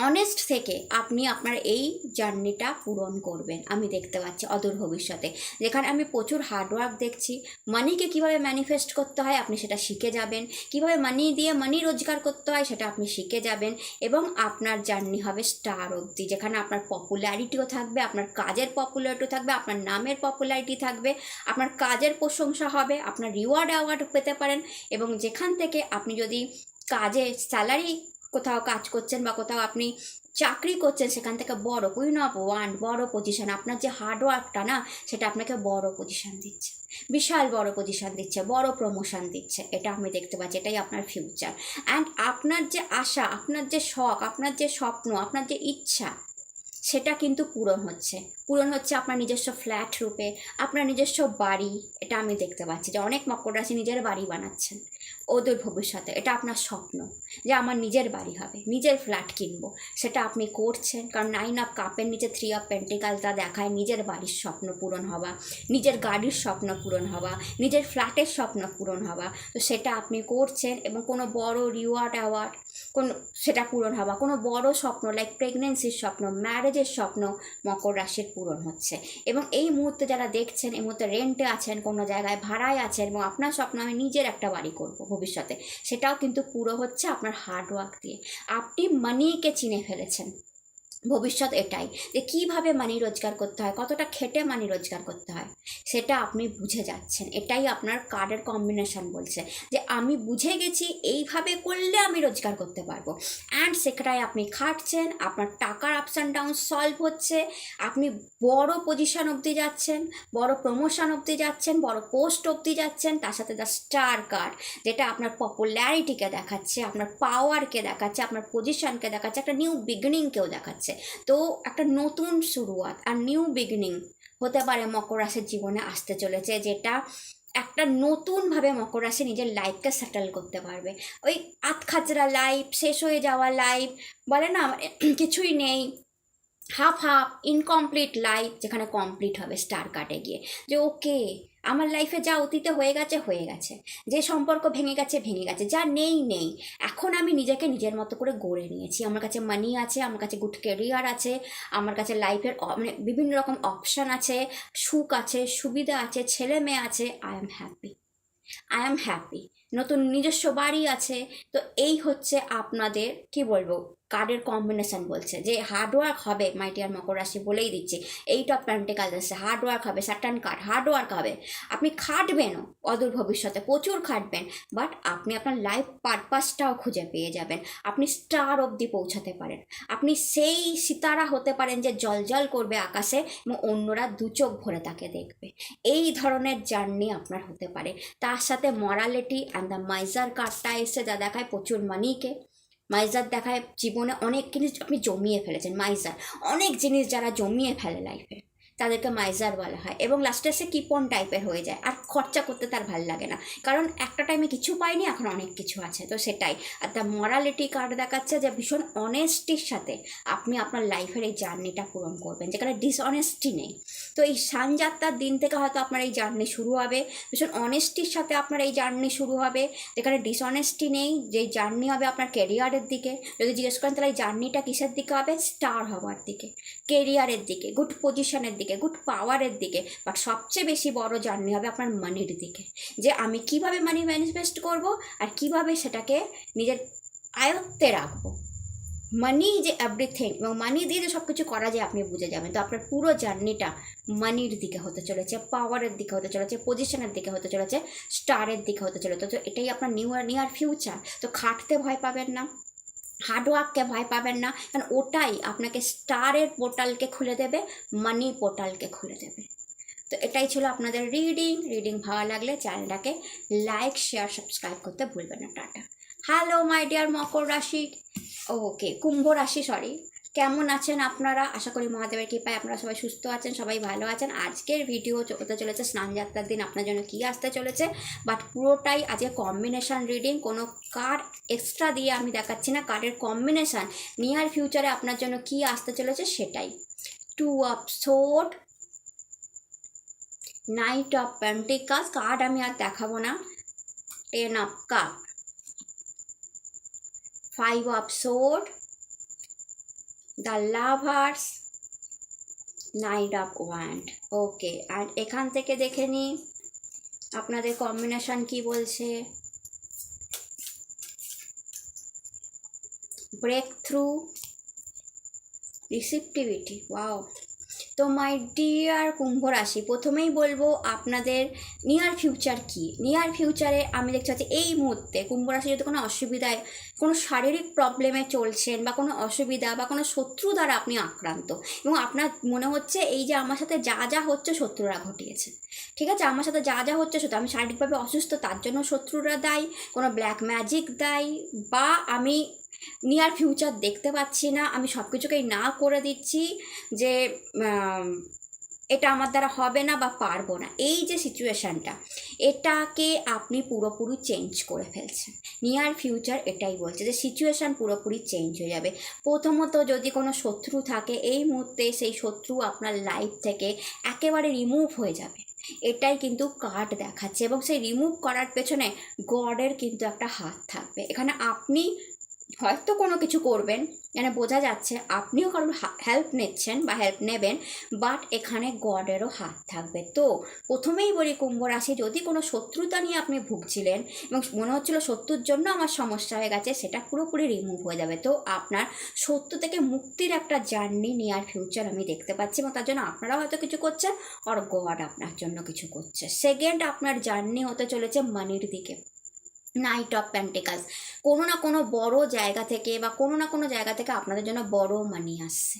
অনেস্ট থেকে আপনি আপনার এই জার্নিটা পূরণ করবেন আমি দেখতে পাচ্ছি অদূর ভবিষ্যতে, যেখানে আমি প্রচুর হার্ডওয়ার্ক দেখছি। মানিকে কিভাবে ম্যানিফেস্ট করতে হয় আপনি সেটা শিখে যাবেন, কিভাবে মানি দিয়ে মানি রোজগার করতে হয় সেটা আপনি শিখে যাবেন, এবং আপনার জার্নি হবে স্টার অবধি, যেখানে আপনার পপুলারিটিও থাকবে, আপনার কাজের পপুলারিটিও থাকবে, আপনার নামের পপুলারিটি থাকবে, আপনার কাজের প্রশংসা হবে, আপনার অ্যাওয়ার্ড পেতে পারেন, এবং যেখান থেকে আপনি যদি কাজে স্যালারি কোথাও কাজ করছেন বা কোথাও আপনি চাকরি করছেন সেখান থেকে বড় কুইন অফ ওয়ান্ড, বড় পজিশন, আপনার যে হার্ডওয়ার্কটা না সেটা আপনাকে বড় পজিশন দিচ্ছে, বিশাল বড় পজিশন দিচ্ছে, বড় প্রমোশন দিচ্ছে, এটা আমি দেখতে পাচ্ছি। এটাই আপনার ফিউচার। অ্যান্ড আপনার যে আশা, আপনার যে শখ, আপনার যে স্বপ্ন, আপনার যে ইচ্ছা, সেটা কিন্তু পূরণ হচ্ছে আপনার নিজস্ব ফ্ল্যাট রূপে, আপনার নিজস্ব বাড়ি। এটা আমি দেখতে পাচ্ছি যে অনেক মকর রাশি নিজের বাড়ি বানাচ্ছেন, ওদের ভবিষ্যতে, এটা আপনার স্বপ্ন যে আমার নিজের বাড়ি হবে, নিজের ফ্ল্যাট কিনবো, সেটা আপনি করছেন। কারণ 9 অফ কাপের নিচে 3 অফ পেন্টিকালটা দেখায় নিজের বাড়ির স্বপ্ন পূরণ হওয়া, নিজের গাড়ির স্বপ্ন পূরণ হওয়া, নিজের ফ্ল্যাটের স্বপ্ন পূরণ হওয়া। তো সেটা আপনি করছেন এবং কোনো বড় রিওয়ার্ড অ্যাওয়ার্ড কোনো সেটা পূরণ হওয়া, কোনো বড় স্বপ্ন লাইক প্রেগনেন্সির স্বপ্ন, ম্যারেজের স্বপ্ন মকর রাশির পূরণ হচ্ছে। এবং এই মুহূর্তে যারা দেখছেন, এই মুহূর্তে রেন্টে আছেন, কোনো জায়গায় ভাড়ায় আছেন এবং আপনার স্বপ্ন আমি নিজের একটা বাড়ি করব ভবিষ্যতে, সেটাও কিন্তু পুরো হচ্ছে আপনার হার্ডওয়ার্ক দিয়ে। আপনি মানিকে চিনে ফেলেছেন। ভবিষ্যৎ এটাই যে কীভাবে মানি রোজগার করতে হয়, কতটা খেটে মানি রোজগার করতে হয়, সেটা আপনি বুঝে যাচ্ছেন। এটাই আপনার কার্ডের কম্বিনেশন বলছে যে আমি বুঝে গেছি এইভাবে করলে আমি রোজগার করতে পারবো। অ্যান্ড সেটাই আপনি খাটছেন, আপনার টাকার আপস অ্যান্ড ডাউন সলভ হচ্ছে, আপনি বড় পজিশন অবধি যাচ্ছেন, বড় প্রমোশন অবধি যাচ্ছেন, বড় পোস্ট অবধি যাচ্ছেন। তার সাথে দ্য স্টার কার্ড, যেটা আপনার পপুলারিটিকে দেখাচ্ছে, আপনার পাওয়ারকে দেখাচ্ছে, আপনার পজিশনকে দেখাচ্ছে, একটা নিউ বিগিনিংকেও দেখাচ্ছে। তো একটা নতুন শুরুয়াত আর নিউ বিগিনিং হতে পারে মকর রাশির জীবনে আসতে চলেছে, যেটা একটা নতুনভাবে মকর রাশি নিজের লাইফকে সেটেল করতে পারবে। ওই আধখাচরা লাইফ, শেষ হয়ে যাওয়া লাইফ বলে না, কিছুই নেই, হাফ হাফ ইনকমপ্লিট লাইফ, যেখানে কমপ্লিট হবে স্টার কাটে গিয়ে যে ওকে আমার লাইফে যা অতীতে হয়ে গেছে হয়ে গেছে, যে সম্পর্ক ভেঙে গেছে ভেঙে গেছে, যা নেই নেই, এখন আমি নিজেকে নিজের মতো করে গড়ে নিয়েছি, আমার কাছে মানি আছে, আমার কাছে গুড কেরিয়ার আছে, আমার কাছে লাইফের মানে বিভিন্ন রকম অপশান আছে, সুখ আছে, সুবিধা আছে, ছেলে মেয়ে আছে, I am happy, I am happy, নতুন নিজস্ব বাড়ি আছে। তো এই হচ্ছে আপনাদের কি বলবো কার্ডের কম্বিনেশন বলছে যে হার্ডওয়ার্ক হবে মাই ডিয়ার মকর রাশি, বলেই দিচ্ছি। 8 অফ পেন্টিকালস আছে, হার্ডওয়ার্ক হবে, স্যাটার্ন কার্ড, হার্ডওয়ার্ক হবে, আপনি খাটবেনও অদূর ভবিষ্যতে, প্রচুর খাটবেন, বাট আপনি আপনার লাইফ পারপাসটাও খুঁজে পেয়ে যাবেন, আপনি স্টার অবধি পৌঁছাতে পারেন, আপনি সেই সিতারা হতে পারেন যে জল করবে আকাশে এবং অন্যরা দু চোখ ভরে তাকে দেখবে। এই ধরনের জার্নি আপনার হতে পারে। তার সাথে মরালিটি অ্যান্ড দ্য মাইজার কার্ডটা এসে যা দেখায় প্রচুর মানিকে, মাইজার দেখায় জীবনে অনেক জিনিস আপনি জমিয়ে ফেলেছেন। মাইজার অনেক জিনিস যারা জমিয়ে ফেলে লাইফে তাদেরকে মাইজার বলা হয়, এবং লাস্টে সে কিপন টাইপের হয়ে যায়, আর খরচা করতে তার ভাল লাগে না, কারণ একটা টাইমে কিছু পায়নি, এখন অনেক কিছু আছে। তো সেটাই। আর দ্য মরালিটি কার্ড দেখাচ্ছে যে ভীষণ অনেস্টির সাথে আপনি আপনার লাইফের এই জার্নিটা পূরণ করবেন, যেখানে ডিসঅনেস্টি নেই। তো এই সানযাত্রার দিন থেকে হয়তো আপনার এই জার্নি শুরু হবে, ভীষণ অনেস্টির সাথে আপনার এই জার্নি শুরু হবে, যেখানে ডিসঅনেস্টি নেই, যে জার্নি হবে আপনার কেরিয়ারের দিকে। যদি জিজ্ঞেস করেন তাহলে এই জার্নিটা কিসের দিকে হবে, স্টার হওয়ার দিকে, কেরিয়ারের দিকে, গুড পজিশনের দিকে, গুড পাওয়ারের দিকে। বাট সবচেয়ে বেশি বড় জার্নি হবে আপনার মানির দিকে, যে আমি কিভাবে মানি ম্যানিফেস্ট করব আর কিভাবে সেটাকে নিজের আয়ত্তে রাখবো। মানি যে এভরিথিং, এবং মানি দিয়ে যে সব কিছু করা যায় আপনি বুঝে যাবেন। তো আপনার পুরো জার্নিটা মানির দিকে হতে চলেছে, পাওয়ারের দিকে হতে চলেছে, পজিশনের দিকে হতে চলেছে, স্টারের দিকে হতে চলেছে। তো এটাই আপনার নিয়ার ফিউচার। তো খাটতে ভয় পাবেন না, হার্ডওয়ার্ককে ভয় পাবেন না, কারণ ওটাই আপনাকে স্টারের পোর্টালকে খুলে দেবে, মানি পোর্টালকে খুলে দেবে। তো এটাই ছিল আপনাদের রিডিং ভালো লাগলে চ্যানেলটাকে লাইক, শেয়ার, সাবস্ক্রাইব করতে ভুলবেন না। টাটা। হ্যালো মাই ডিয়ার মকর রাশি, ওকে কুম্ভ রাশি, সরি, কেমন আছেন আপনারা? আশা করি মহাদেবের কৃপায় আপনারা সবাই সুস্থ আছেন, সবাই ভালো আছেন। আজকের ভিডিও হতে চলেছে স্নানযাত্রার দিন আপনার জন্য কী আসতে চলেছে, বাট পুরোটাই আজকে কম্বিনেশান রিডিং, কোনো কার্ড এক্সট্রা দিয়ে আমি দেখাচ্ছি না, কার্ডের কম্বিনেশান নিয়ার ফিউচারে আপনার জন্য কী আসতে চলেছে সেটাই। 2 of sword, knight of pentacles, card আমি আর দেখাবো না, 10 of cup, 5 of sword, the lovers, knight of wand. Okay, আর এখান থেকে দেখে নিই আপনাদের কম্বিনেশন কি বলছে। Breakthrough, receptivity, wow. তো মাই ডিয়ার কুম্ভ রাশি, প্রথমেই বলবো আপনাদের নিয়ার ফিউচার কি। নিয়ার ফিউচারে আমি দেখতে পাচ্ছি এই মুহূর্তে কুম্ভ রাশি যদি কোনো অসুবিধায়, কোনো শারীরিক প্রবলেমে চলছেন, বা কোনো অসুবিধা বা কোনো শত্রু দ্বারা আপনি আক্রান্ত, এবং আপনার মনে হচ্ছে এই যে আমার সাথে যা যা হচ্ছে শত্রুরা ঘটিয়েছে, ঠিক আছে, আমার সাথে যা যা হচ্ছে আমি শারীরিকভাবে অসুস্থ, তার জন্য শত্রুরা দায়ী, কোনো ব্ল্যাক ম্যাজিক দায়ী, বা আমি নিয়ার ফিউচার দেখতে পাচ্ছি না, আমি সব কিছুকেই না করে দিচ্ছি, যে এটা আমার দ্বারা হবে না বা পারবো না, এই যে সিচুয়েশানটা, এটাকে আপনি পুরোপুরি চেঞ্জ করে ফেলছেন। নিয়ার ফিউচার এটাই বলছে যে সিচুয়েশান পুরোপুরি চেঞ্জ হয়ে যাবে। প্রথমত যদি কোনো শত্রু থাকে, এই মুহূর্তে সেই শত্রু আপনার লাইফ থেকে একেবারে রিমুভ হয়ে যাবে, এটাই কিন্তু কার্ড দেখাচ্ছে। এবং সেই রিমুভ করার পেছনে গডের কিন্তু একটা হাত থাকবে। এখানে আপনি হয়তো কোনো কিছু করবেন, মানে বোঝা যাচ্ছে আপনিও কারোর হেল্প নিচ্ছেন বা হেল্প নেবেন, বাট এখানে গডেরও হাত থাকবে। তো প্রথমেই বলি কুম্ভ রাশি, যদি কোনো শত্রুতা নিয়ে আপনি ভুগছিলেন এবং মনে হচ্ছিল শত্রুর জন্য আমার সমস্যা হয়ে গেছে, সেটা পুরোপুরি রিমুভ হয়ে যাবে। তো আপনার শত্রু থেকে মুক্তির একটা জার্নি নিয়ার ফিউচার আমি দেখতে পাচ্ছি, এবং তার জন্য আপনারা হয়তো কিছু করছেন আর গড আপনার জন্য কিছু করছে। সেকেন্ড, আপনার জার্নি হতে চলেছে মানির দিকে। নাইট অফ পেন্টিকালস, কোনো না কোনো বড় জায়গা থেকে বা কোনো না কোনো জায়গা থেকে আপনাদের জন্য বড় মানি আসছে,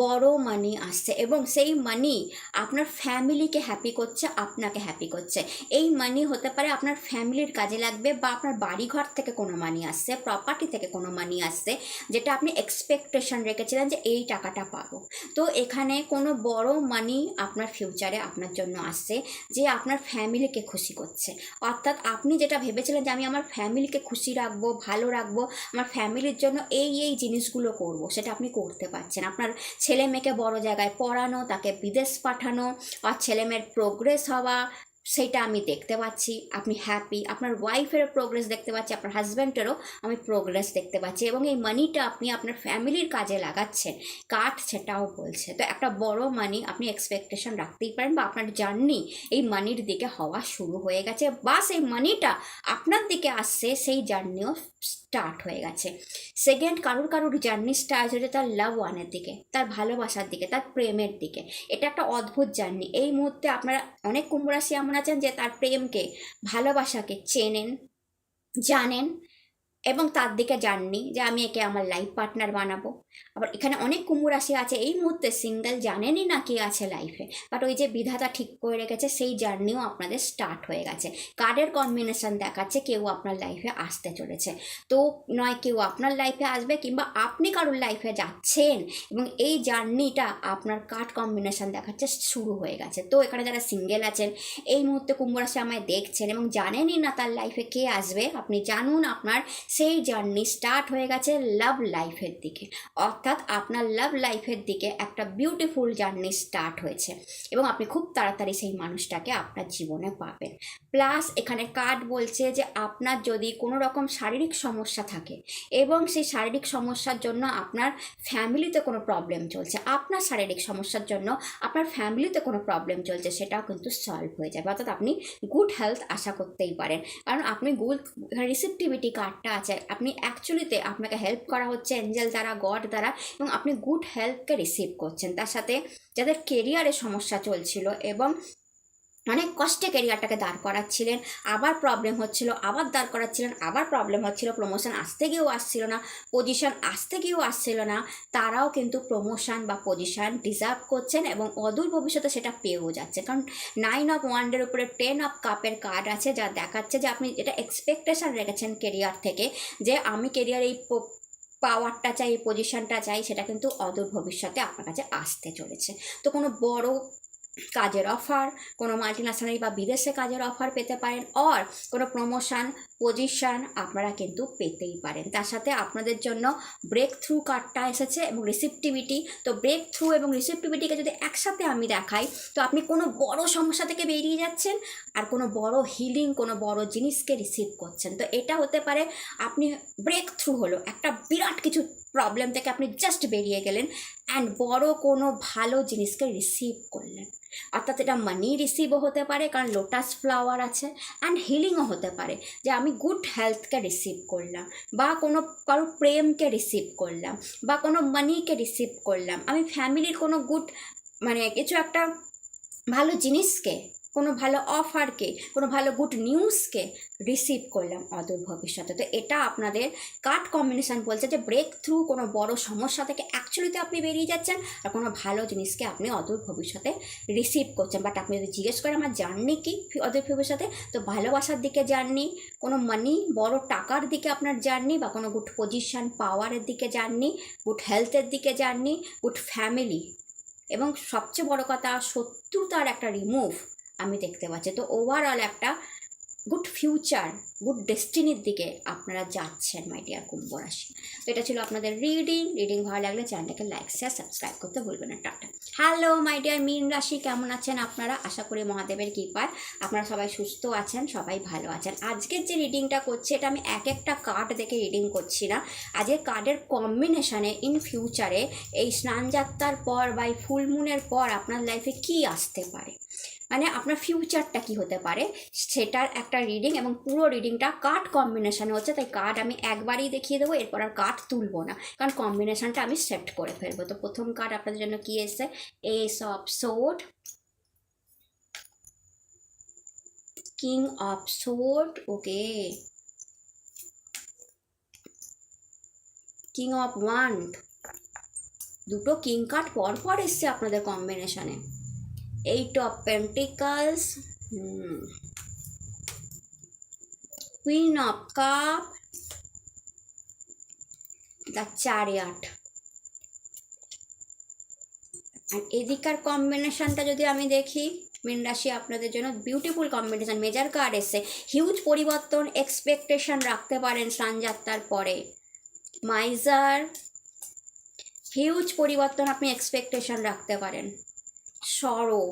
বড় মানি আসছে, এবং সেই মানি আপনার ফ্যামিলিকে হ্যাপি করছে, আপনাকে হ্যাপি করছে। এই মানি হতে পারে আপনার ফ্যামিলির কাজে লাগবে, বা আপনার বাড়িঘর থেকে কোনো মানি আসছে, প্রপার্টি থেকে কোনো মানি আসছে, যেটা আপনি এক্সপেকটেশন রেখেছিলেন যে এই টাকাটা পাবো। তো এখানে কোনো বড় মানি আপনার ফিউচারে আপনার জন্য আসছে, যে আপনার ফ্যামিলিকে খুশি করছে। অর্থাৎ আপনি যেটা ভেবেছিলেন যে আমি আমার ফ্যামিলিকে খুশি রাখবো, ভালো রাখবো, আমার ফ্যামিলির জন্য এই জিনিসগুলো করব, সেটা আপনি করতে পারছেন। আপনার ছেলে মেয়েকে বড় জায়গায় পড়ানো, তাকে বিদেশ পাঠানো, আর ছেলে মেয়ের প্রোগ্রেস হওয়া, সেটা আমি দেখতে পাচ্ছি। আপনি হ্যাপি, আপনার ওয়াইফের প্রোগ্রেস দেখতে পাচ্ছি, আপনার হাজব্যান্ডেরও আমি প্রোগ্রেস দেখতে পাচ্ছি, এবং এই মানিটা আপনি আপনার ফ্যামিলির কাজে লাগাচ্ছেন, কাঠ সেটাও বলছে। তো একটা বড় মানি আপনি এক্সপেকটেশন রাখতেই পারেন, বা আপনার জার্নি এই মানির দিকে হওয়া শুরু হয়ে গেছে, বা সেই মানিটা আপনার দিকে আসছে, সেই জার্নিও স্টার্ট হয়ে গেছে। সেকেন্ড, কারুর জার্নি স্টার্ট হয়েছে তার লাভ ওয়ানের দিকে, তার ভালোবাসার দিকে, তার প্রেমের দিকে। এটা একটা অদ্ভুত জার্নি। এই মুহূর্তে আপনারা অনেক কুম্ভ রাশি এমন আছেন যে তার প্রেমকে, ভালোবাসাকে চেনেন, জানেন, এবং তার দিকে যাননি যে আমি একে আমার লাইফ পার্টনার বানাবো। আবার এখানে অনেক কুম্ভ রাশি আছে এই মুহূর্তে সিঙ্গেল, জানেনই না কে আছে লাইফে, বাট ওই যে বিধাতা ঠিক করে রেখেছে, সেই জার্নিও আপনাদের স্টার্ট হয়ে গেছে। কার্ডের কম্বিনেশন দেখাচ্ছে কেউ আপনার লাইফে আসতে চলেছে। তো নয় কেউ আপনার লাইফে আসবে, কিংবা আপনি কারোর লাইফে যাচ্ছেন, এবং এই জার্নিটা আপনার কার্ড কম্বিনেশন দেখাচ্ছে শুরু হয়ে গেছে। তো এখানে যারা সিঙ্গেল আছেন এই মুহূর্তে কুম্ভ রাশি আমায় দেখছেন এবং জানেনই না তার লাইফে কে আসবে, আপনি জানুন আপনার সেই জার্নি স্টার্ট হয়ে গেছে লাভ লাইফের দিকে। অর্থাৎ আপনার লাভ লাইফের দিকে একটা বিউটিফুল জার্নি স্টার্ট হয়েছে, এবং আপনি খুব তাড়াতাড়ি সেই মানুষটাকে আপনার জীবনে পাবেন। প্লাস এখানে কার্ড বলছে যে আপনার যদি কোনো রকম শারীরিক সমস্যা থাকে, এবং সেই শারীরিক সমস্যার জন্য আপনার ফ্যামিলিতে কোনো প্রবলেম চলছে, আপনার শারীরিক সমস্যার জন্য আপনার ফ্যামিলিতে কোনো প্রবলেম চলছে, সেটাও কিন্তু সলভ হয়ে যাবে। অর্থাৎ আপনি গুড হেলথ আশা করতেই পারেন, কারণ আপনি রিসেপটিভিটি কার্ডটা আছে, আপনি অ্যাকচুয়ালিতে আপনাকে হেল্প করা হচ্ছে এঞ্জেল দ্বারা, গড দ্বারা, এবং আপনি গুড হেল্পকে রিসিভ করছেন। তার সাথে যাদের কেরিয়ারে সমস্যা চলছিল এবং অনেক কষ্টে কেরিয়ারটাকে দাঁড় করাচ্ছিলেন, আবার প্রবলেম হচ্ছিল, আবার দাঁড় করাচ্ছিলেন, আবার প্রবলেম হচ্ছিল, প্রমোশন আসতে গিয়েও আসছিল না, পজিশন আসতে গিয়েও আসছিল না, তারাও কিন্তু প্রমোশন বা পজিশন ডিজার্ভ করছেন, এবং অদূর ভবিষ্যতে সেটা পেয়েও যাচ্ছে। কারণ 9 অফ ওয়ান্ডের উপরে 10 অফ কাপের কার্ড আছে, যা দেখাচ্ছে যে আপনি এটা এক্সপেকটেশন রেখেছেন কেরিয়ার থেকে, যে আমি কেরিয়ার এই পাওয়ারটা চাই, এই পজিশনটা চাই, সেটা কিন্তু অদূর ভবিষ্যতে আপনার কাছে আসতে চলেছে। তো কোনো বড় কাজের অফার, কোনো মাল্টিন্যাশনাল বা বিদেশে কাজের অফার পেতে পারেন, অর কোনো প্রমোশন পজিশন আপনারা কিন্তু পেতেই পারেন। তার সাথে আপনাদের জন্য ব্রেক থ্রু কার্ডটা এসেছে এবং রিসিপটিভিটি। তো ব্রেক থ্রু এবং রিসিপটিভিটিকে যদি একসাথে আমি দেখাই, তো আপনি কোনো বড় সমস্যা থেকে বেরিয়ে যাচ্ছেন, আর কোনো বড় হিলিং, কোনো বড় জিনিসকে রিসিভ করছেন। তো এটা হতে পারে আপনি ব্রেক থ্রু হলো একটা বিরাট কিছু প্রবলেম থেকে আপনি জাস্ট বেরিয়ে গেলেন, অ্যান্ড বড় কোনো ভালো জিনিসকে রিসিভ করলেন। অর্থাৎ এটা মানি রিসিভও হতে পারে, কারণ লোটাস ফ্লাওয়ার আছে, অ্যান্ড হিলিংও হতে পারে, যে আমি গুড হেলথকে রিসিভ করলাম, বা কারো প্রেমকে রিসিভ করলাম, বা কোনো মানিকে রিসিভ করলাম, আমি ফ্যামিলির কোনো গুড কিছু একটা ভালো জিনিসকে, কোনো ভালো অফারকে, কোনো ভালো গুড নিউজকে রিসিভ করলাম অদূর ভবিষ্যতে। তো এটা আপনাদের কার্ড কম্বিনেশান বলছে যে ব্রেক থ্রু কোনো বড় সমস্যা থেকে অ্যাকচুয়ালিতে আপনি বেরিয়ে যাচ্ছেন, আর কোনো ভালো জিনিসকে আপনি অদূর ভবিষ্যতে রিসিভ করছেন। বাট আপনি যদি জিজ্ঞেস করেন আমার জার্নি কি অদূর ভবিষ্যতে, তো ভালোবাসার দিকে জার্নি, কোনো মানি বড় টাকার দিকে আপনার জার্নি, বা কোনো গুড পজিশন পাওয়ারের দিকে জার্নি, গুড হেলথের দিকে জার্নি, গুড ফ্যামিলি এবং সবচেয়ে বড় কথা শত্রুতার একটা রিমুভ আমি দেখতে পাচ্ছি। তো ওভারঅল একটা গুড ফিউচার, গুড ডেস্টিনির দিকে আপনারা যাচ্ছেন মাই ডিয়ার কুম্ভ রাশি। তো এটা ছিল আপনাদের রিডিং ভালো লাগলে চ্যানেলটাকে লাইক শেয়ার সাবস্ক্রাইব করতে ভুলবেন না। টাটা। হ্যালো মাই ডিয়ার মীন রাশি, কেমন আছেন আপনারা? আশা করি মহাদেবের কৃপায় আপনারা সবাই সুস্থ আছেন, সবাই ভালো আছেন। আজকের যে রিডিংটা করছি এটা আমি এক একটা কার্ড দেখে রিডিং করছি না, আজকের কার্ডের কম্বিনেশনে ইন ফিউচারে এই স্নানযাত্রার পর বা এই ফুল মুনের পর আপনার লাইফে কি আসতে পারে, মানে আপনার ফিউচারটা কি হতে পারে সেটার একটা রিডিং, এবং পুরো রিডিংটা কার্ড কম্বিনেশানে হচ্ছে। তাই কার্ড আমি একবারই দেখিয়ে দেবো, এরপর আর কার্ড তুলবো না, কারণ কম্বিনেশানটা আমি সেট করে ফেলবো। তো প্রথম কার্ড আপনাদের জন্য কি এসছে? Ace of sword, king of sword, okay, king of wand, দুটো কিং কার্ড পর এসছে আপনাদের কম্বিনেশনে। Eight of pentacles, queen of cup, the chariot. আর এদিকার কম্বিনেশনটা যদি আমি দেখি মীন রাশি, আপনাদের জন্য বিউটিফুল কম্বিনেশন, মেজর কার্ড এসছে। হিউজ পরিবর্তন এক্সপেকটেশন রাখতে পারেন স্নানযাত্রার পরে। মাইজার, হিউজ পরিবর্তন আপনি এক্সপেকটেশন রাখতে পারেন। সরো,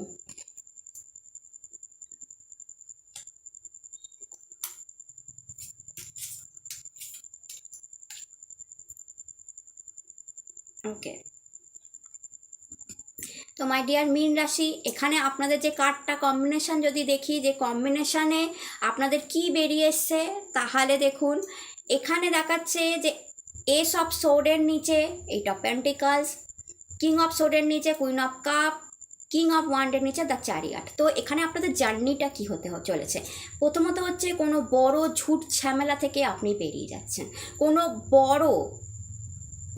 ওকে। তো মাই ডিয়ার মীন রাশি, এখানে আপনাদের যে কার্ডটা কম্বিনেশান যদি দেখি, যে কম্বিনেশানে আপনাদের কি বেরিয়ে এসছে, তাহলে দেখুন এখানে দেখাচ্ছে যে এস অফ সোর্ডের নিচে eight of pentacles, king of সোর্ডের নিচে queen of cup, king of ওয়ান্ডের নিচে দ্য চ্যারিয়ট। তো এখানে আপনাদের জার্নিটা কী হতে চলেছে? প্রথমত হচ্ছে কোনো বড় ঝুট ঝামেলা থেকে আপনি বেরিয়ে যাচ্ছেন, কোনো বড়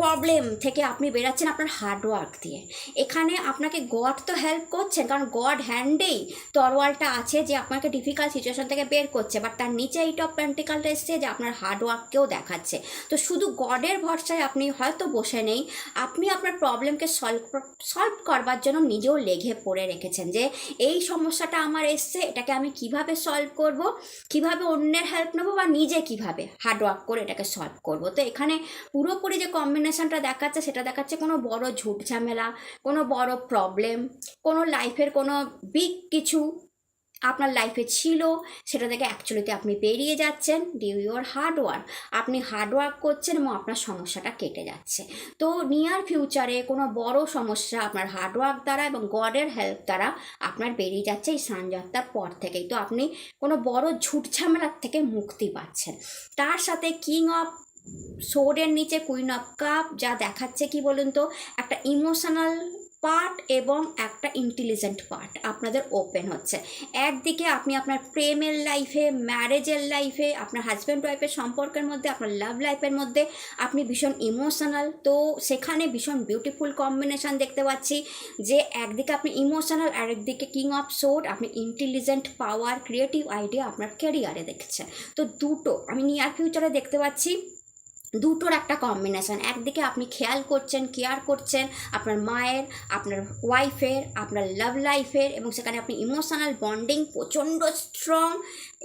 প্রবলেম থেকে আপনি বেরাচ্ছেন আপনার হার্ডওয়ার্ক দিয়ে। এখানে আপনাকে গড তো হেল্প করছেন, কারণ গড হ্যান্ডেই তরোয়ালটা আছে যে আপনাকে ডিফিকাল্ট সিচুয়েশন থেকে বের করছে, বাট তার নিচে এইট অফ পেন্টিকলটা এসছে যে আপনার হার্ডওয়ার্ককেও দেখাচ্ছে। তো শুধু গডের ভরসায় আপনি হয়তো বসে নেই, আপনি আপনার প্রবলেমকে সলভ করবার জন্য নিজেও লেগে পড়ে রেখেছেন যে এই সমস্যাটা আমার এসছে, এটাকে আমি কিভাবে সলভ করব, কিভাবে অন্যের হেল্প নেবো, বা নিজে কিভাবে হার্ডওয়ার্ক করে এটাকে সলভ করব। তো এখানে পুরোপুরি যে কম্বিনেশনটা দেখাচ্ছে সেটা দেখাচ্ছে কোনো বড় ঝুট ঝামেলা, কোনো বড় প্রবলেম, কোনো লাইফের কোনো বিগ কিছু আপনার লাইফে ছিল, সেটা থেকে অ্যাকচুয়ালিতে আপনি বেরিয়ে যাচ্ছেন ডিউ ইউর হার্ডওয়ার্ক। আপনি হার্ডওয়ার্ক করছেন এবং আপনার সমস্যাটা কেটে যাচ্ছে। তো নিয়ার ফিউচারে কোনো বড় সমস্যা আপনার হার্ডওয়ার্ক দ্বারা এবং গডের হেল্প দ্বারা আপনার বেরিয়ে যাচ্ছে এই স্নানযাত্রার পর থেকেই। তো আপনি কোনো বড় ঝুট ঝামেলার থেকে মুক্তি পাচ্ছেন। তার সাথে কিং অফ সোর্ডের নিচে কুইন অফ কাপ যা দেখাচ্ছে কি বলুন তো, একটা ইমোশনাল পার্ট এবং একটা ইন্টেলিজেন্ট পার্ট আপনাদের ওপেন হচ্ছে। একদিকে আপনি আপনার প্রেমের লাইফে, ম্যারেজের লাইফে, আপনার হাজব্যান্ড ওয়াইফের সম্পর্কের মধ্যে, আপনার লাভ লাইফের মধ্যে আপনি ভীষণ ইমোশনাল। তো সেখানে ভীষণ বিউটিফুল কম্বিনেশান দেখতে পাচ্ছি যে একদিকে আপনি ইমোশনাল আর একদিকে কিং অফ সোর্ড, আপনি ইন্টেলিজেন্ট, পাওয়ার, ক্রিয়েটিভ আইডিয়া আপনার ক্যারিয়ারে দেখছেন। তো দুটো আমি নিয়ার ফিউচারে দেখতে পাচ্ছি, দুটোর একটা কম্বিনেশান। একদিকে আপনি খেয়াল করছেন, কেয়ার করছেন আপনার মায়ের, আপনার ওয়াইফের, আপনার লাভ লাইফের, এবং সেখানে আপনি ইমোশনাল বন্ডিং প্রচণ্ড স্ট্রং,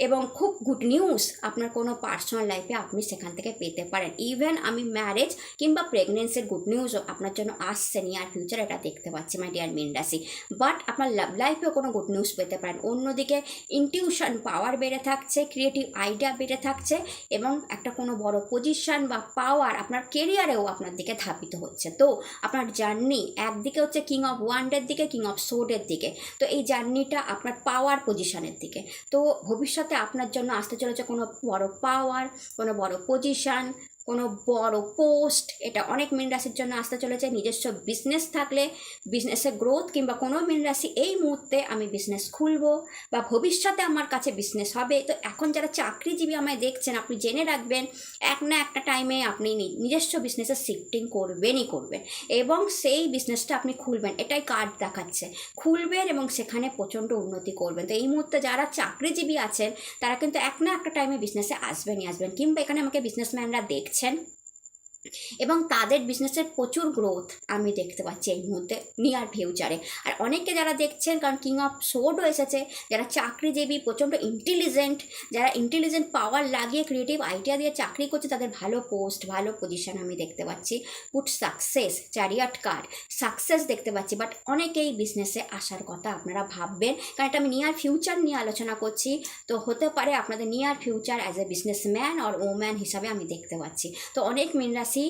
এবং খুব গুড নিউজ আপনার কোনো পার্সোনাল লাইফে আপনি সেখান থেকে পেতে পারেন। ইভেন আমি ম্যারেজ কিংবা প্রেগনেন্সির গুড নিউজও আপনার জন্য আসছে নিয়ার ফিউচার, এটা দেখতে পাচ্ছি মাই ডিয়ার মীন রাশি। বাট আপনার লাভ লাইফেও কোনো গুড নিউজ পেতে পারেন। অন্যদিকে ইনটিউশন পাওয়ার বেড়ে থাকছে, ক্রিয়েটিভ আইডিয়া বেড়ে থাকছে, এবং একটা কোনো বড় পজিশন বা পাওয়ার আপনার কেরিয়ারেও আপনার দিকে ধাবিত হচ্ছে। তো আপনার জার্নি একদিকে হচ্ছে কিং অফ ওয়ান্ডের দিকে, কিং অফ সোর্ডের দিকে। তো এই জার্নিটা আপনার পাওয়ার পজিশনের দিকে। তো ভবিষ্যতে আপনার জন্য আসতে চলেছে কোনো বড় পাওয়ার, কোনো বড় পজিশন, কোনো বড় পোস্ট। এটা অনেক মীন রাশির জন্য আসতে চলেছে। নিজস্ব বিজনেস থাকলে বিজনেসের গ্রোথ, কিংবা কোনো মীন রাশি এই মুহূর্তে আমি বিজনেস খুলবো বা ভবিষ্যতে আমার কাছে বিজনেস হবে। তো এখন যারা চাকরিজীবী আমায় দেখছেন, আপনি জেনে রাখবেন এক না একটা টাইমে আপনি নিজস্ব বিজনেসের শিফটিং করবেনই করবেন, এবং সেই বিজনেসটা আপনি খুলবেন। এটাই কার্ড দেখাচ্ছে, খুলবেন এবং সেখানে প্রচণ্ড উন্নতি করবেন। তো এই মুহূর্তে যারা চাকরিজীবী আছেন তারা কিন্তু এক না একটা টাইমে বিজনেসে আসবেন, কিংবা এখানে আমাকে বিজনেসম্যানরা দেখছেন, এবং তাদের বিজনেসের প্রচুর গ্রোথ আমি দেখতে পাচ্ছি এই মুহূর্তে নিয়ার ফিউচারে। আর অনেকে যারা দেখছেন, কারণ কিং অফ সোর্ডও এসেছে, যারা চাকরিজীবী, প্রচণ্ড ইন্টেলিজেন্ট, যারা ইন্টেলিজেন্ট পাওয়ার লাগিয়ে ক্রিয়েটিভ আইডিয়া দিয়ে চাকরি করছে, তাদের ভালো পোস্ট, ভালো পজিশন আমি দেখতে পাচ্ছি। Good success, chariot card, success দেখতে পাচ্ছি। বাট অনেকেই বিজনেসে আসার কথা আপনারা ভাববেন, কারণ এটা আমি নিয়ার ফিউচার নিয়ে আলোচনা করছি। তো হতে পারে আপনাদের near future as a businessman or woman হিসাবে আমি দেখতে পাচ্ছি। তো অনেক মীন রাশি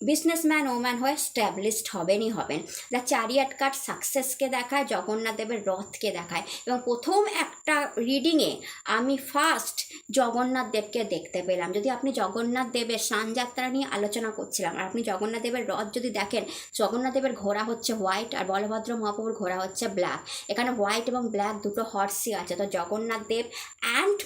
বিজনেসম্যান ওম্যান হয়ে স্ট্যাবলিশড হবেনই হবেন। দ্য চ্যারিয়াট কার্ড সাকসেসকে দেখায়, জগন্নাথ দেবের রথকে দেখায়। এবং প্রথম একটা রিডিংয়ে আমি ফার্স্ট জগন্নাথ দেবকে দেখতে পেলাম। যদি আপনি জগন্নাথ দেবের স্নানযাত্রা নিয়ে আলোচনা করছিলাম, আর আপনি জগন্নাথ দেবের রথ যদি দেখেন, জগন্নাথ দেবের ঘোড়া হচ্ছে হোয়াইট আর বলভদ্র মহাপ্রভুর ঘোড়া হচ্ছে ব্ল্যাক। এখানে হোয়াইট এবং ব্ল্যাক দুটো হর্সই আছে। তো জগন্নাথ দেব অ্যান্ড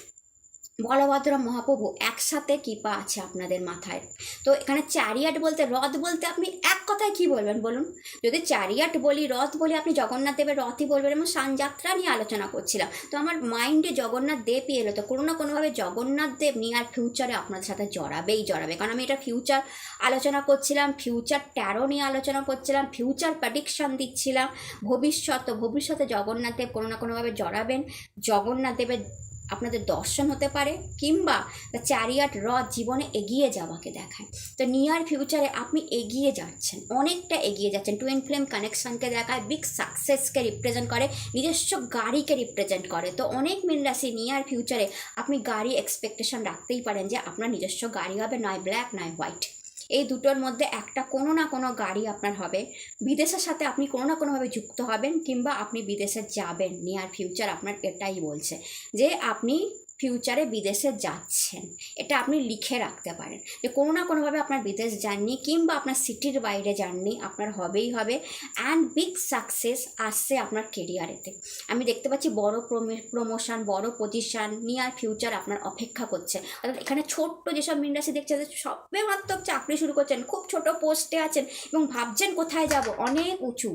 বলভদ্র মহাপ্রভু একসাথে কৃপা আছে আপনাদের মাথায়। তো এখানে চ্যারিয়াট বলতে, রথ বলতে আপনি এক কথায় কি বলবেন বলুন? যদি চ্যারিয়াট বলি, রথ বলি, আপনি জগন্নাথ দেবের রথই বলবেন। এবং স্নানযাত্রা নিয়ে আলোচনা করছিলাম, তো আমার মাইন্ডে জগন্নাথ দেবই এলো। তো কোনো না কোনোভাবে জগন্নাথ দেব নিয়ার ফিউচারে আপনাদের সাথে জড়াবে। কারণ আমি এটা ফিউচার আলোচনা করছিলাম, ফিউচার ট্যারো নিয়ে আলোচনা করছিলাম, ফিউচার প্রেডিকশন দিচ্ছিলাম, ভবিষ্যতে জগন্নাথ দেব কোনো না কোনোভাবে জড়াবেন। জগন্নাথ দেবের আপনাদের দর্শন হতে পারে, কিংবা দ্য চ্যারিয়াট রথ জীবনে এগিয়ে যাওয়াকে দেখায়। তো নিয়ার ফিউচারে আপনি এগিয়ে যাচ্ছেন, অনেকটা এগিয়ে যাচ্ছেন। টুইন ফ্লেম কানেকশনকে দেখায়, বিগ সাকসেসকে রিপ্রেজেন্ট করে, নিজস্ব গাড়িকে রিপ্রেজেন্ট করে। তো অনেক মীন রাশি নিয়ার ফিউচারে আপনি গাড়ি এক্সপেকটেশন রাখতেই পারেন যে আপনার নিজস্ব গাড়ি হবে, নয় ব্ল্যাক নয় হোয়াইট, এই দুটোর মধ্যে একটা কোনো না কোনো গাড়ি আপনার হবে। বিদেশের সাথে আপনি কোনো না কোনোভাবে যুক্ত হবেন, কিংবা আপনি বিদেশে যাবেন। নিয়ার ফিউচার আপনার এটাই বলছে যে আপনি ফিউচারে বিদেশে যাচ্ছেন। এটা আপনি লিখে রাখতে পারেন যে কোনো না কোনোভাবে আপনার বিদেশ যাননি, কিংবা আপনার সিটির বাইরে যাননি, আপনার হবেই হবে। অ্যান্ড বিগ সাকসেস আসছে আপনার কেরিয়ারেতে। আমি দেখতে পাচ্ছি বড় প্রমোশন, বড় পজিশন নিয়ার ফিউচার আপনার অপেক্ষা করছে। অর্থাৎ এখানে ছোট্ট যেসব মীন রাশি দেখছে, সবে মাত্র চাকরি শুরু করছেন, খুব ছোট পোস্টে আছেন এবং ভাবছেন কোথায় যাব, অনেক উঁচু,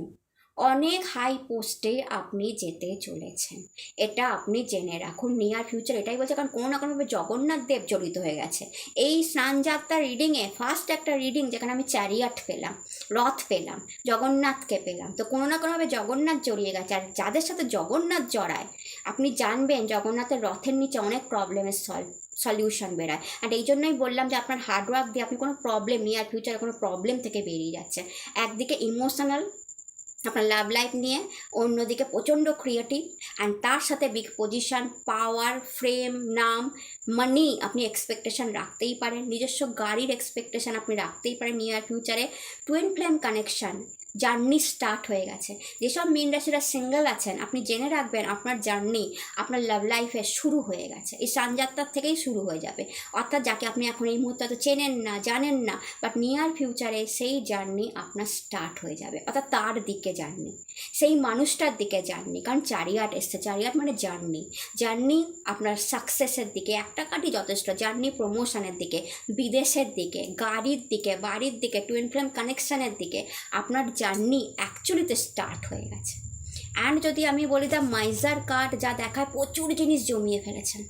অনেক হাই পোস্টে আপনি যেতে চলেছেন। এটা আপনি জেনে রাখুন। নিয়ার ফিউচার এটাই বলছে, কারণ কোনো না কোনোভাবে জগন্নাথ দেব জড়িত হয়ে গেছে এই স্নানযাত্রা রিডিংয়ে। ফার্স্ট একটা রিডিং যেখানে আমি চ্যারিয়াট পেলাম, রথ পেলাম, জগন্নাথকে পেলাম। তো কোনো না কোনোভাবে জগন্নাথ জড়িয়ে গেছে। আর যাদের সাথে জগন্নাথ জড়ায়, আপনি জানবেন জগন্নাথের রথের নিচে অনেক প্রবলেমের সলিউশন বেরায়। আর এই জন্যই বললাম যে আপনার হার্ডওয়ার্ক দিয়ে আপনি কোনো প্রবলেম, নিয়ার ফিউচারে কোনো প্রবলেম থেকে বেরিয়ে যাচ্ছে। একদিকে ইমোশনাল আপনার লাভ লাইফ নিয়ে, অন্যদিকে প্রচণ্ড ক্রিয়েটিভ, অ্যান্ড তার সাথে বিগ পজিশন, পাওয়ার, ফ্রেম, নাম, মানি আপনি এক্সপেকটেশন রাখতেই পারেন। নিজস্ব গাড়ির এক্সপেকটেশন আপনি রাখতেই পারেন নিয়ার ফিউচারে। Twin flame connection, journey start হয়ে গেছে। যেসব মীন রাশিরা সিঙ্গেল আছেন, আপনি জেনে রাখবেন আপনার জার্নি, আপনার লাভ লাইফে শুরু হয়ে গেছে। এই স্নানযাত্রার থেকেই শুরু হয়ে যাবে। অর্থাৎ যাকে আপনি এখন এই মুহূর্তে তো চেনেন না, জানেন না, বাট নিয়ার ফিউচারে সেই জার্নি আপনার স্টার্ট হয়ে যাবে। অর্থাৎ তার দিকে জার্নি, সেই মানুষটার দিকে জার্নি। কারণ চ্যারিয়াট এসছে, চ্যারিয়াট মানে জার্নি আপনার সাকসেসের দিকে। একটা কার্ডই যথেষ্ট। জার্নি প্রমোশনের দিকে, বিদেশের দিকে, গাড়ির দিকে, বাড়ির দিকে, টুইন ফ্লেম কানেকশানের দিকে আপনার জার্নি অ্যাকচুয়ালিতে স্টার্ট হয়ে গেছে। অ্যান্ড যদি আমি বলি দ্য মাইজার কার্ড, যা দেখায় প্রচুর জিনিস জমিয়ে ফেলেছেন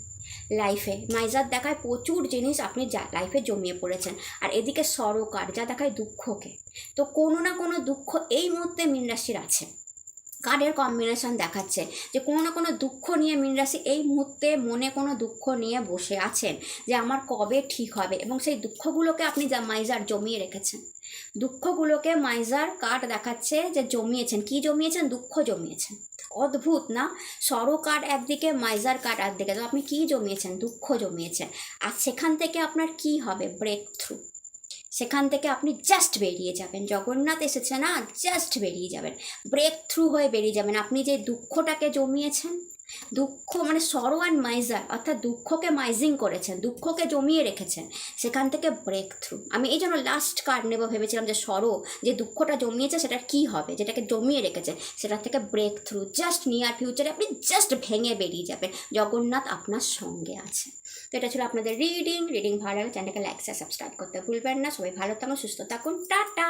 লাইফে। মাইজার দেখায় প্রচুর জিনিস আপনি লাইফে জমিয়ে পড়েছেন। আর এদিকে সরো কার্ড, যা দেখায় দুঃখকে। তো কোনো না কোনো দুঃখ এই মুহূর্তে মীন রাশির আছে। কার্ডের কম্বিনেশন দেখাচ্ছে যে কোনো না কোনো দুঃখ নিয়ে মীন রাশি এই মুহূর্তে মনে কোনো দুঃখ নিয়ে বসে আছেন যে আমার কবে ঠিক হবে। এবং সেই দুঃখগুলোকে আপনি মাইজার জমিয়ে রেখেছেন। দুঃখগুলোকে মাইজার কার্ড দেখাচ্ছে যে জমিয়েছেন। কি জমিয়েছেন? দুঃখ জমিয়েছেন। অদ্ভুত না? সরো কার্ড একদিকে, মাইজার কার্ড একদিকে। তো আপনি কি জমিয়েছেন? দুঃখ জমিয়েছেন। আর সেখান থেকে আপনার কি হবে? Breakthrough. সেখান থেকে আপনি জাস্ট বেরিয়ে যাবেন। জগন্নাথ এসেছে না, জাস্ট বেরিয়ে যাবেন, ব্রেক থ্রু হয়ে বেরিয়ে যাবেন। আপনি যে দুঃখটাকে জমিয়েছেন, দুঃখ মানে সরো অ্যান্ড মাইজার, অর্থাৎ দুঃখকে মাইজিং করেছেন, দুঃখকে জমিয়ে রেখেছেন, সেখান থেকে ব্রেক থ্রু। আমি এই জন্য লাস্ট কার্ড নেব ভেবেছিলাম যে সরো, যে দুঃখটা জমিয়েছে সেটা কি হবে, যেটাকে জমিয়ে রেখেছে সেটা থেকে ব্রেক থ্রু। জাস্ট নিয়ার ফিউচারে আপনি জাস্ট ভেঙে বেরিয়ে যাবেন। জগন্নাথ আপনার সঙ্গে আছে। তো এটা ছিল আপনাদের রিডিং। ভালো লাগলে চ্যানেলকে লাইক শেয়ার সাবস্ক্রাইব করতে ভুলবেন না। সবাই ভালো থাকুন, সুস্থ থাকুন, টাটা।